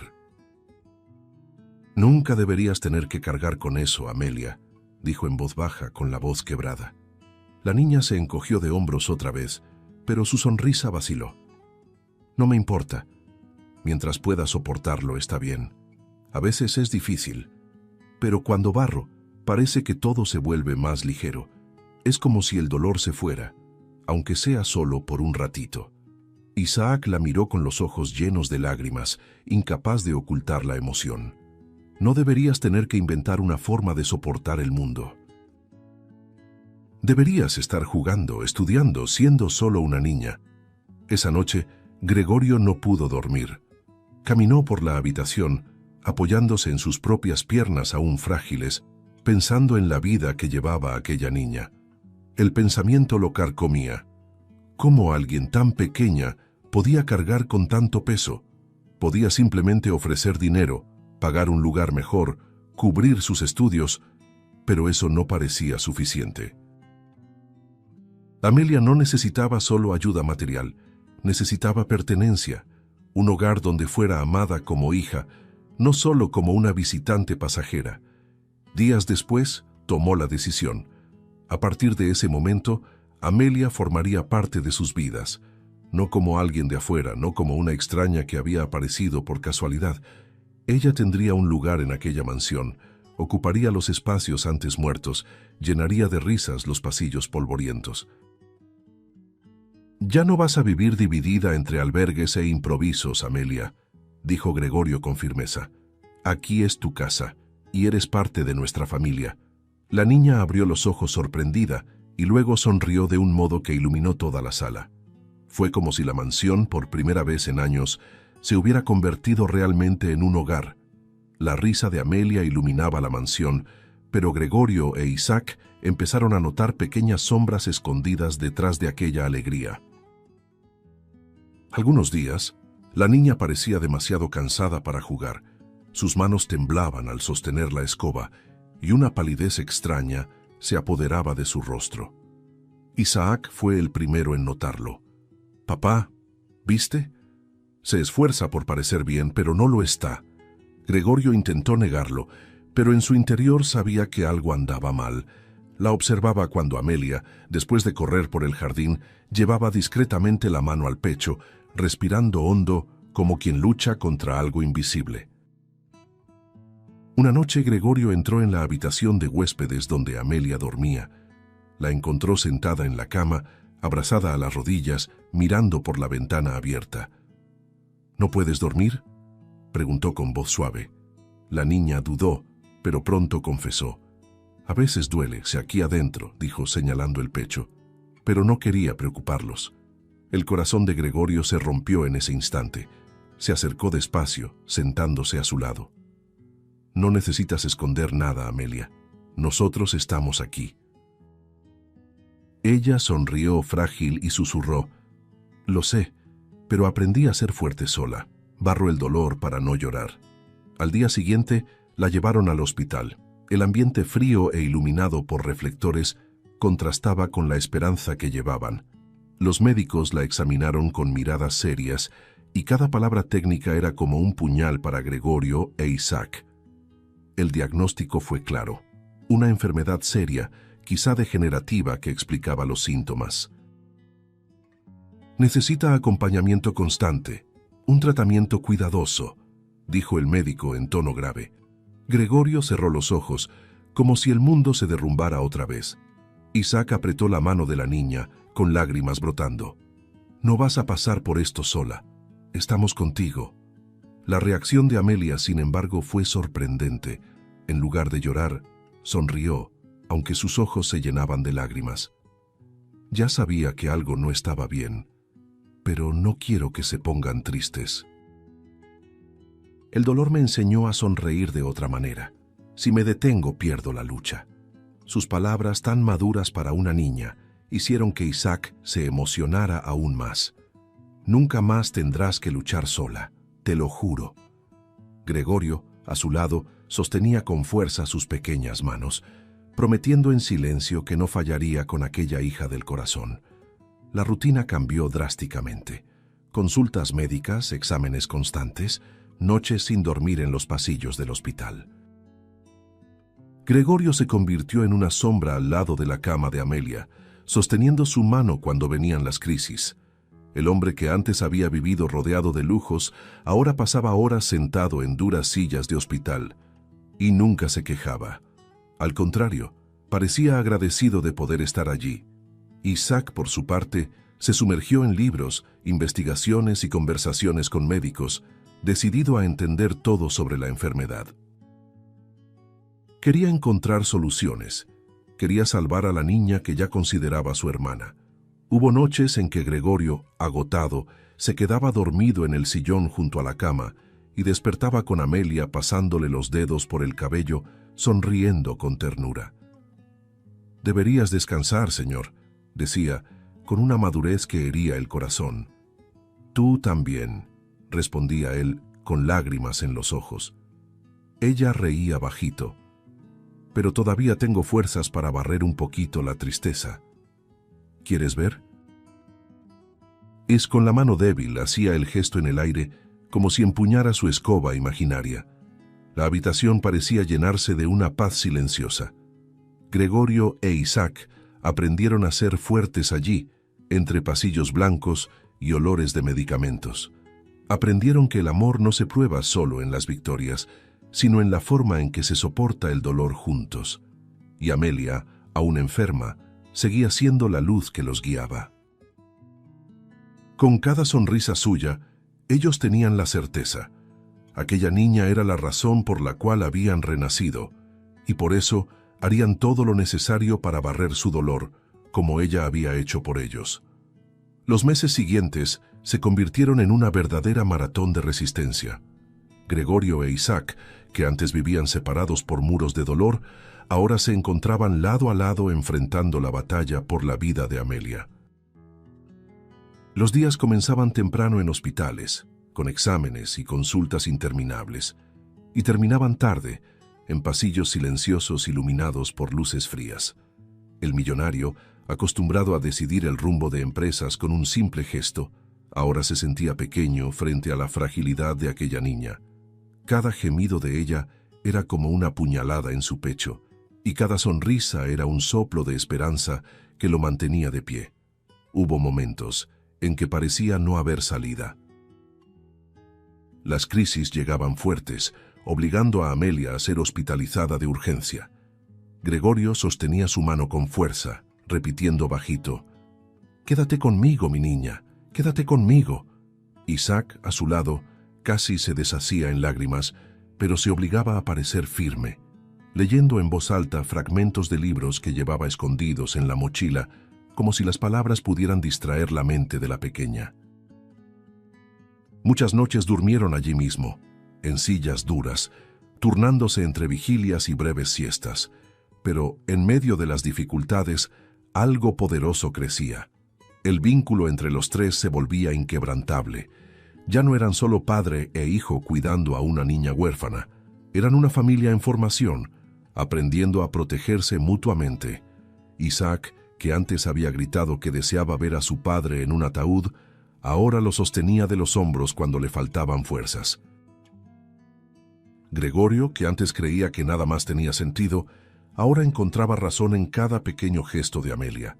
«Nunca deberías tener que cargar con eso, Amelia», dijo en voz baja, con la voz quebrada. La niña se encogió de hombros otra vez, pero su sonrisa vaciló. «No me importa. Mientras pueda soportarlo está bien. A veces es difícil, pero cuando barro, parece que todo se vuelve más ligero. Es como si el dolor se fuera, aunque sea solo por un ratito». Isaac la miró con los ojos llenos de lágrimas, incapaz de ocultar la emoción. «No deberías tener que inventar una forma de soportar el mundo. Deberías estar jugando, estudiando, siendo solo una niña». Esa noche, Gregorio no pudo dormir. Caminó por la habitación, apoyándose en sus propias piernas aún frágiles, pensando en la vida que llevaba aquella niña. El pensamiento lo carcomía. ¿Cómo alguien tan pequeña podía cargar con tanto peso? Podía simplemente ofrecer dinero, pagar un lugar mejor, cubrir sus estudios, pero eso no parecía suficiente. Amelia no necesitaba solo ayuda material, necesitaba pertenencia, un hogar donde fuera amada como hija, no solo como una visitante pasajera. Días después, tomó la decisión. A partir de ese momento, Amelia formaría parte de sus vidas, no como alguien de afuera, no como una extraña que había aparecido por casualidad. Ella tendría un lugar en aquella mansión, ocuparía los espacios antes muertos, llenaría de risas los pasillos polvorientos. «Ya no vas a vivir dividida entre albergues e improvisos, Amelia», dijo Gregorio con firmeza. «Aquí es tu casa, y eres parte de nuestra familia». La niña abrió los ojos sorprendida y luego sonrió de un modo que iluminó toda la sala. Fue como si la mansión, por primera vez en años, se hubiera convertido realmente en un hogar. La risa de Amelia iluminaba la mansión, pero Gregorio e Isaac empezaron a notar pequeñas sombras escondidas detrás de aquella alegría. Algunos días, la niña parecía demasiado cansada para jugar. Sus manos temblaban al sostener la escoba y una palidez extraña se apoderaba de su rostro. Isaac fue el primero en notarlo. «Papá, ¿viste? Se esfuerza por parecer bien, pero no lo está». Gregorio intentó negarlo, pero en su interior sabía que algo andaba mal. La observaba cuando Amelia, después de correr por el jardín, llevaba discretamente la mano al pecho, respirando hondo como quien lucha contra algo invisible. Una noche Gregorio entró en la habitación de huéspedes donde Amelia dormía. La encontró sentada en la cama, abrazada a las rodillas, mirando por la ventana abierta. «¿No puedes dormir?», preguntó con voz suave. La niña dudó, pero pronto confesó. «A veces duele, aquí adentro», dijo señalando el pecho, pero no quería preocuparlos. El corazón de Gregorio se rompió en ese instante. Se acercó despacio, sentándose a su lado. «No necesitas esconder nada, Amelia. Nosotros estamos aquí». Ella sonrió frágil y susurró: «Lo sé, pero aprendí a ser fuerte sola. Barro el dolor para no llorar». Al día siguiente, la llevaron al hospital. El ambiente frío e iluminado por reflectores contrastaba con la esperanza que llevaban. Los médicos la examinaron con miradas serias y cada palabra técnica era como un puñal para Gregorio e Isaac. El diagnóstico fue claro: una enfermedad seria, quizá degenerativa, que explicaba los síntomas. «Necesita acompañamiento constante, un tratamiento cuidadoso», dijo el médico en tono grave. Gregorio cerró los ojos, como si el mundo se derrumbara otra vez. Isaac apretó la mano de la niña, con lágrimas brotando. «No vas a pasar por esto sola. Estamos contigo». La reacción de Amelia, sin embargo, fue sorprendente. En lugar de llorar, sonrió, aunque sus ojos se llenaban de lágrimas. «Ya sabía que algo no estaba bien, pero no quiero que se pongan tristes. El dolor me enseñó a sonreír de otra manera. Si me detengo, pierdo la lucha». Sus palabras, tan maduras para una niña, hicieron que Isaac se emocionara aún más. «Nunca más tendrás que luchar sola, te lo juro». Gregorio, a su lado, sostenía con fuerza sus pequeñas manos, prometiendo en silencio que no fallaría con aquella hija del corazón. La rutina cambió drásticamente. Consultas médicas, exámenes constantes, noches sin dormir en los pasillos del hospital. Gregorio se convirtió en una sombra al lado de la cama de Amelia, sosteniendo su mano cuando venían las crisis. El hombre que antes había vivido rodeado de lujos, ahora pasaba horas sentado en duras sillas de hospital, y nunca se quejaba. Al contrario, parecía agradecido de poder estar allí. Isaac, por su parte, se sumergió en libros, investigaciones y conversaciones con médicos, decidido a entender todo sobre la enfermedad. Quería encontrar soluciones. Quería salvar a la niña que ya consideraba su hermana. Hubo noches en que Gregorio, agotado, se quedaba dormido en el sillón junto a la cama y despertaba con Amelia pasándole los dedos por el cabello, sonriendo con ternura. «Deberías descansar, señor», decía, con una madurez que hería el corazón. «Tú también», respondía él, con lágrimas en los ojos. Ella reía bajito. «Pero todavía tengo fuerzas para barrer un poquito la tristeza. ¿Quieres ver?». Con la mano débil hacía el gesto en el aire como si empuñara su escoba imaginaria. La habitación parecía llenarse de una paz silenciosa. Gregorio e Isaac aprendieron a ser fuertes allí, entre pasillos blancos y olores de medicamentos. Aprendieron que el amor no se prueba solo en las victorias, sino en la forma en que se soporta el dolor juntos. Y Amelia, aún enferma, seguía siendo la luz que los guiaba. Con cada sonrisa suya, ellos tenían la certeza. Aquella niña era la razón por la cual habían renacido, y por eso harían todo lo necesario para barrer su dolor, como ella había hecho por ellos. Los meses siguientes se convirtieron en una verdadera maratón de resistencia. Gregorio e Isaac, que antes vivían separados por muros de dolor, ahora se encontraban lado a lado enfrentando la batalla por la vida de Amelia. Los días comenzaban temprano en hospitales, con exámenes y consultas interminables, y terminaban tarde, en pasillos silenciosos iluminados por luces frías. El millonario, acostumbrado a decidir el rumbo de empresas con un simple gesto, ahora se sentía pequeño frente a la fragilidad de aquella niña. Cada gemido de ella era como una puñalada en su pecho, y cada sonrisa era un soplo de esperanza que lo mantenía de pie. Hubo momentos en que parecía no haber salida. Las crisis llegaban fuertes, obligando a Amelia a ser hospitalizada de urgencia. Gregorio sostenía su mano con fuerza, repitiendo bajito: «Quédate conmigo, mi niña, quédate conmigo». Isaac, a su lado, casi se deshacía en lágrimas, pero se obligaba a parecer firme, leyendo en voz alta fragmentos de libros que llevaba escondidos en la mochila, como si las palabras pudieran distraer la mente de la pequeña. Muchas noches durmieron allí mismo, en sillas duras, turnándose entre vigilias y breves siestas, pero en medio de las dificultades, algo poderoso crecía. El vínculo entre los tres se volvía inquebrantable. Ya no eran solo padre e hijo cuidando a una niña huérfana, eran una familia en formación, aprendiendo a protegerse mutuamente. Isaac, que antes había gritado que deseaba ver a su padre en un ataúd, ahora lo sostenía de los hombros cuando le faltaban fuerzas. Gregorio, que antes creía que nada más tenía sentido, ahora encontraba razón en cada pequeño gesto de Amelia.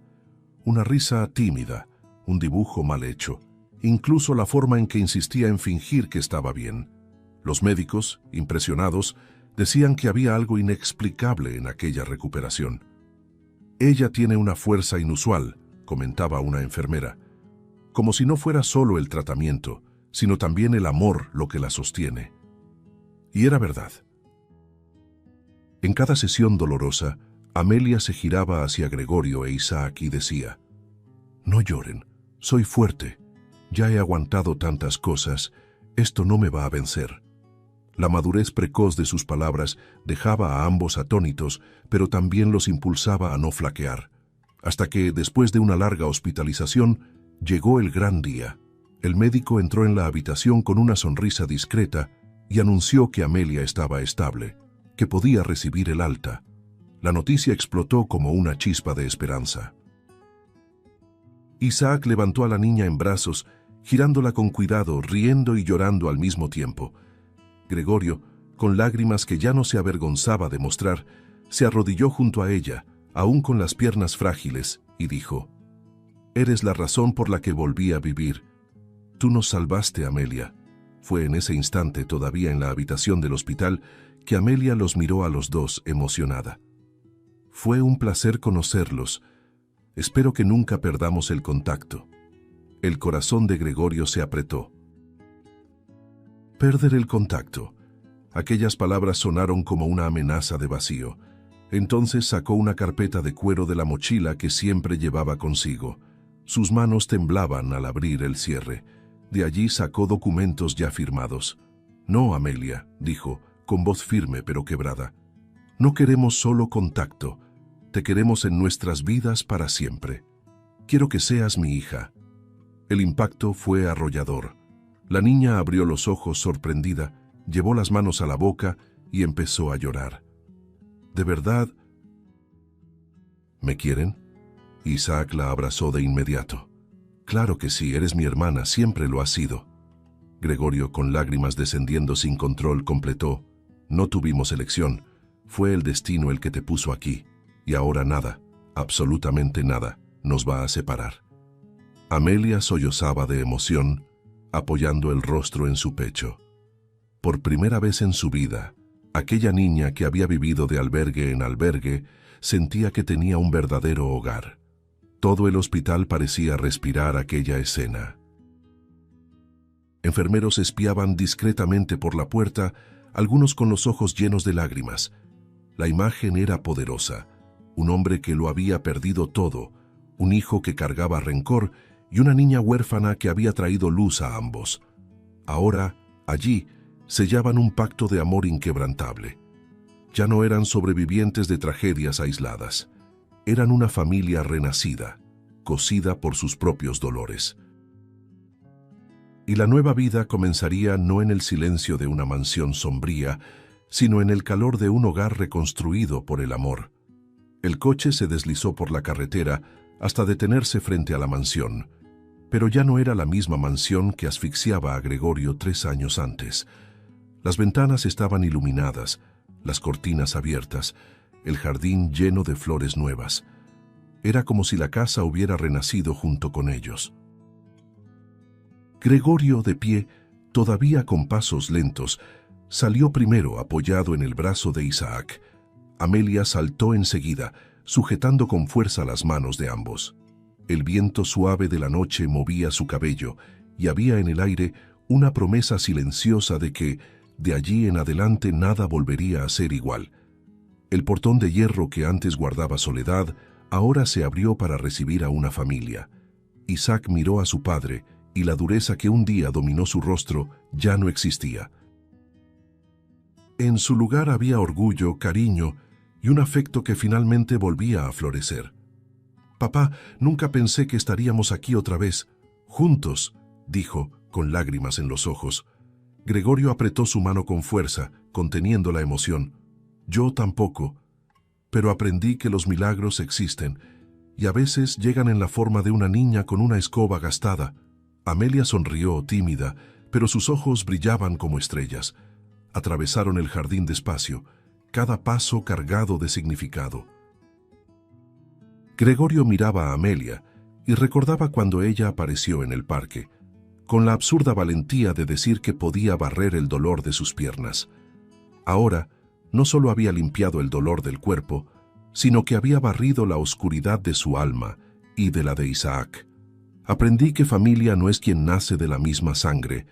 Una risa tímida, un dibujo mal hecho, incluso la forma en que insistía en fingir que estaba bien. Los médicos, impresionados, decían que había algo inexplicable en aquella recuperación. «Ella tiene una fuerza inusual», comentaba una enfermera, como si no fuera solo el tratamiento, sino también el amor lo que la sostiene. Y era verdad. En cada sesión dolorosa, Amelia se giraba hacia Gregorio e Isaac y decía: «No lloren, soy fuerte, ya he aguantado tantas cosas, esto no me va a vencer». La madurez precoz de sus palabras dejaba a ambos atónitos, pero también los impulsaba a no flaquear. Hasta que, después de una larga hospitalización, llegó el gran día. El médico entró en la habitación con una sonrisa discreta y anunció que Amelia estaba estable, que podía recibir el alta. La noticia explotó como una chispa de esperanza. Isaac levantó a la niña en brazos, girándola con cuidado, riendo y llorando al mismo tiempo. Gregorio, con lágrimas que ya no se avergonzaba de mostrar, se arrodilló junto a ella, aún con las piernas frágiles, y dijo: «Eres la razón por la que volví a vivir. Tú nos salvaste, Amelia». Fue en ese instante, todavía en la habitación del hospital, que Amelia los miró a los dos emocionada. «Fue un placer conocerlos. Espero que nunca perdamos el contacto». El corazón de Gregorio se apretó. Perder el contacto. Aquellas palabras sonaron como una amenaza de vacío. Entonces sacó una carpeta de cuero de la mochila que siempre llevaba consigo. Sus manos temblaban al abrir el cierre. De allí sacó documentos ya firmados. «No, Amelia», dijo, con voz firme pero quebrada. «No queremos solo contacto. Te queremos en nuestras vidas para siempre. Quiero que seas mi hija». El impacto fue arrollador. La niña abrió los ojos sorprendida, llevó las manos a la boca y empezó a llorar. «¿De verdad me quieren?» Isaac la abrazó de inmediato. Claro que sí, eres mi hermana, siempre lo has sido. Gregorio, con lágrimas descendiendo sin control, completó: no tuvimos elección, fue el destino el que te puso aquí, y ahora nada, absolutamente nada, nos va a separar. Amelia sollozaba de emoción, apoyando el rostro en su pecho. Por primera vez en su vida, aquella niña que había vivido de albergue en albergue sentía que tenía un verdadero hogar. Todo el hospital parecía respirar aquella escena. Enfermeros espiaban discretamente por la puerta, algunos con los ojos llenos de lágrimas. La imagen era poderosa: un hombre que lo había perdido todo, un hijo que cargaba rencor y una niña huérfana que había traído luz a ambos. Ahora, allí, sellaban un pacto de amor inquebrantable. Ya no eran sobrevivientes de tragedias aisladas. Eran una familia renacida, cosida por sus propios dolores. Y la nueva vida comenzaría no en el silencio de una mansión sombría, sino en el calor de un hogar reconstruido por el amor. El coche se deslizó por la carretera hasta detenerse frente a la mansión, pero ya no era la misma mansión que asfixiaba a Gregorio 3 años antes. Las ventanas estaban iluminadas, las cortinas abiertas, el jardín lleno de flores nuevas. Era como si la casa hubiera renacido junto con ellos. Gregorio, de pie, todavía con pasos lentos, salió primero apoyado en el brazo de Isaac. Amelia saltó enseguida, sujetando con fuerza las manos de ambos. El viento suave de la noche movía su cabello y había en el aire una promesa silenciosa de que, de allí en adelante, nada volvería a ser igual. El portón de hierro que antes guardaba soledad, ahora se abrió para recibir a una familia. Isaac miró a su padre y la dureza que un día dominó su rostro ya no existía. En su lugar había orgullo, cariño y un afecto que finalmente volvía a florecer. «Papá, nunca pensé que estaríamos aquí otra vez, juntos», dijo, con lágrimas en los ojos. Gregorio apretó su mano con fuerza, conteniendo la emoción. «Yo tampoco, pero aprendí que los milagros existen, y a veces llegan en la forma de una niña con una escoba gastada». Amelia sonrió, tímida, pero sus ojos brillaban como estrellas. Atravesaron el jardín despacio, cada paso cargado de significado. Gregorio miraba a Amelia y recordaba cuando ella apareció en el parque, con la absurda valentía de decir que podía barrer el dolor de sus piernas. Ahora, no solo había limpiado el dolor del cuerpo, sino que había barrido la oscuridad de su alma y de la de Isaac. «Aprendí que familia no es quien nace de la misma sangre»,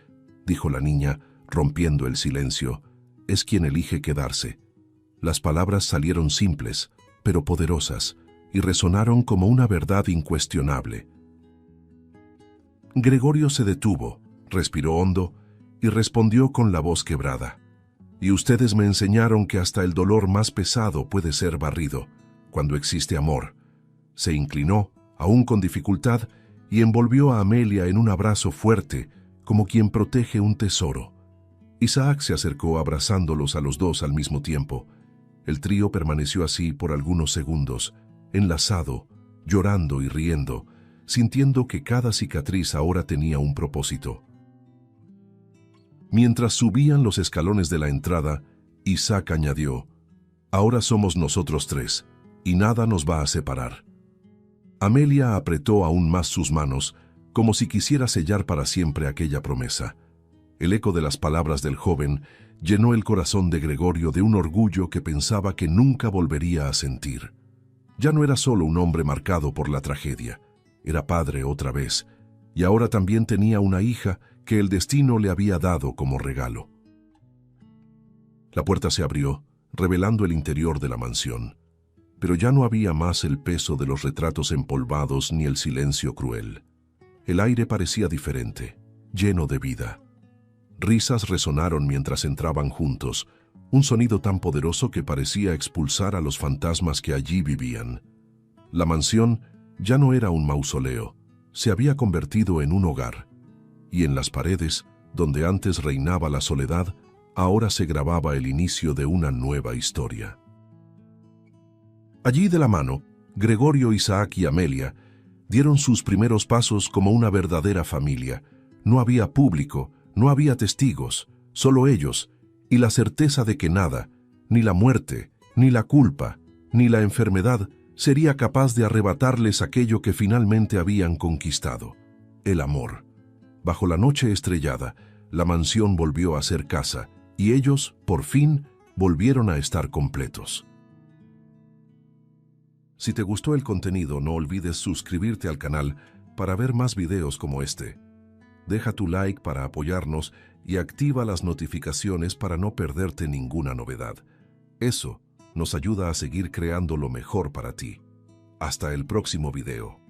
dijo la niña, rompiendo el silencio. «Es quien elige quedarse». Las palabras salieron simples, pero poderosas, y resonaron como una verdad incuestionable. Gregorio se detuvo, respiró hondo y respondió con la voz quebrada: «Y ustedes me enseñaron que hasta el dolor más pesado puede ser barrido, cuando existe amor». Se inclinó, aún con dificultad, y envolvió a Amelia en un abrazo fuerte, como quien protege un tesoro. Isaac se acercó abrazándolos a los dos al mismo tiempo. El trío permaneció así por algunos segundos, enlazado, llorando y riendo, sintiendo que cada cicatriz ahora tenía un propósito. Mientras subían los escalones de la entrada, Isaac añadió: «Ahora somos nosotros tres, y nada nos va a separar». Amelia apretó aún más sus manos, como si quisiera sellar para siempre aquella promesa. El eco de las palabras del joven llenó el corazón de Gregorio de un orgullo que pensaba que nunca volvería a sentir. Ya no era solo un hombre marcado por la tragedia, era padre otra vez, y ahora también tenía una hija que el destino le había dado como regalo. La puerta se abrió, revelando el interior de la mansión. Pero ya no había más el peso de los retratos empolvados ni el silencio cruel. El aire parecía diferente, lleno de vida. Risas resonaron mientras entraban juntos, un sonido tan poderoso que parecía expulsar a los fantasmas que allí vivían. La mansión ya no era un mausoleo, se había convertido en un hogar, y en las paredes, donde antes reinaba la soledad, ahora se grababa el inicio de una nueva historia. Allí de la mano, Gregorio, Isaac y Amelia Dieron sus primeros pasos como una verdadera familia. No había público, no había testigos, solo ellos, y la certeza de que nada, ni la muerte, ni la culpa, ni la enfermedad, sería capaz de arrebatarles aquello que finalmente habían conquistado: el amor. Bajo la noche estrellada, la mansión volvió a ser casa, y ellos, por fin, volvieron a estar completos. Si te gustó el contenido, no olvides suscribirte al canal para ver más videos como este. Deja tu like para apoyarnos y activa las notificaciones para no perderte ninguna novedad. Eso nos ayuda a seguir creando lo mejor para ti. Hasta el próximo video.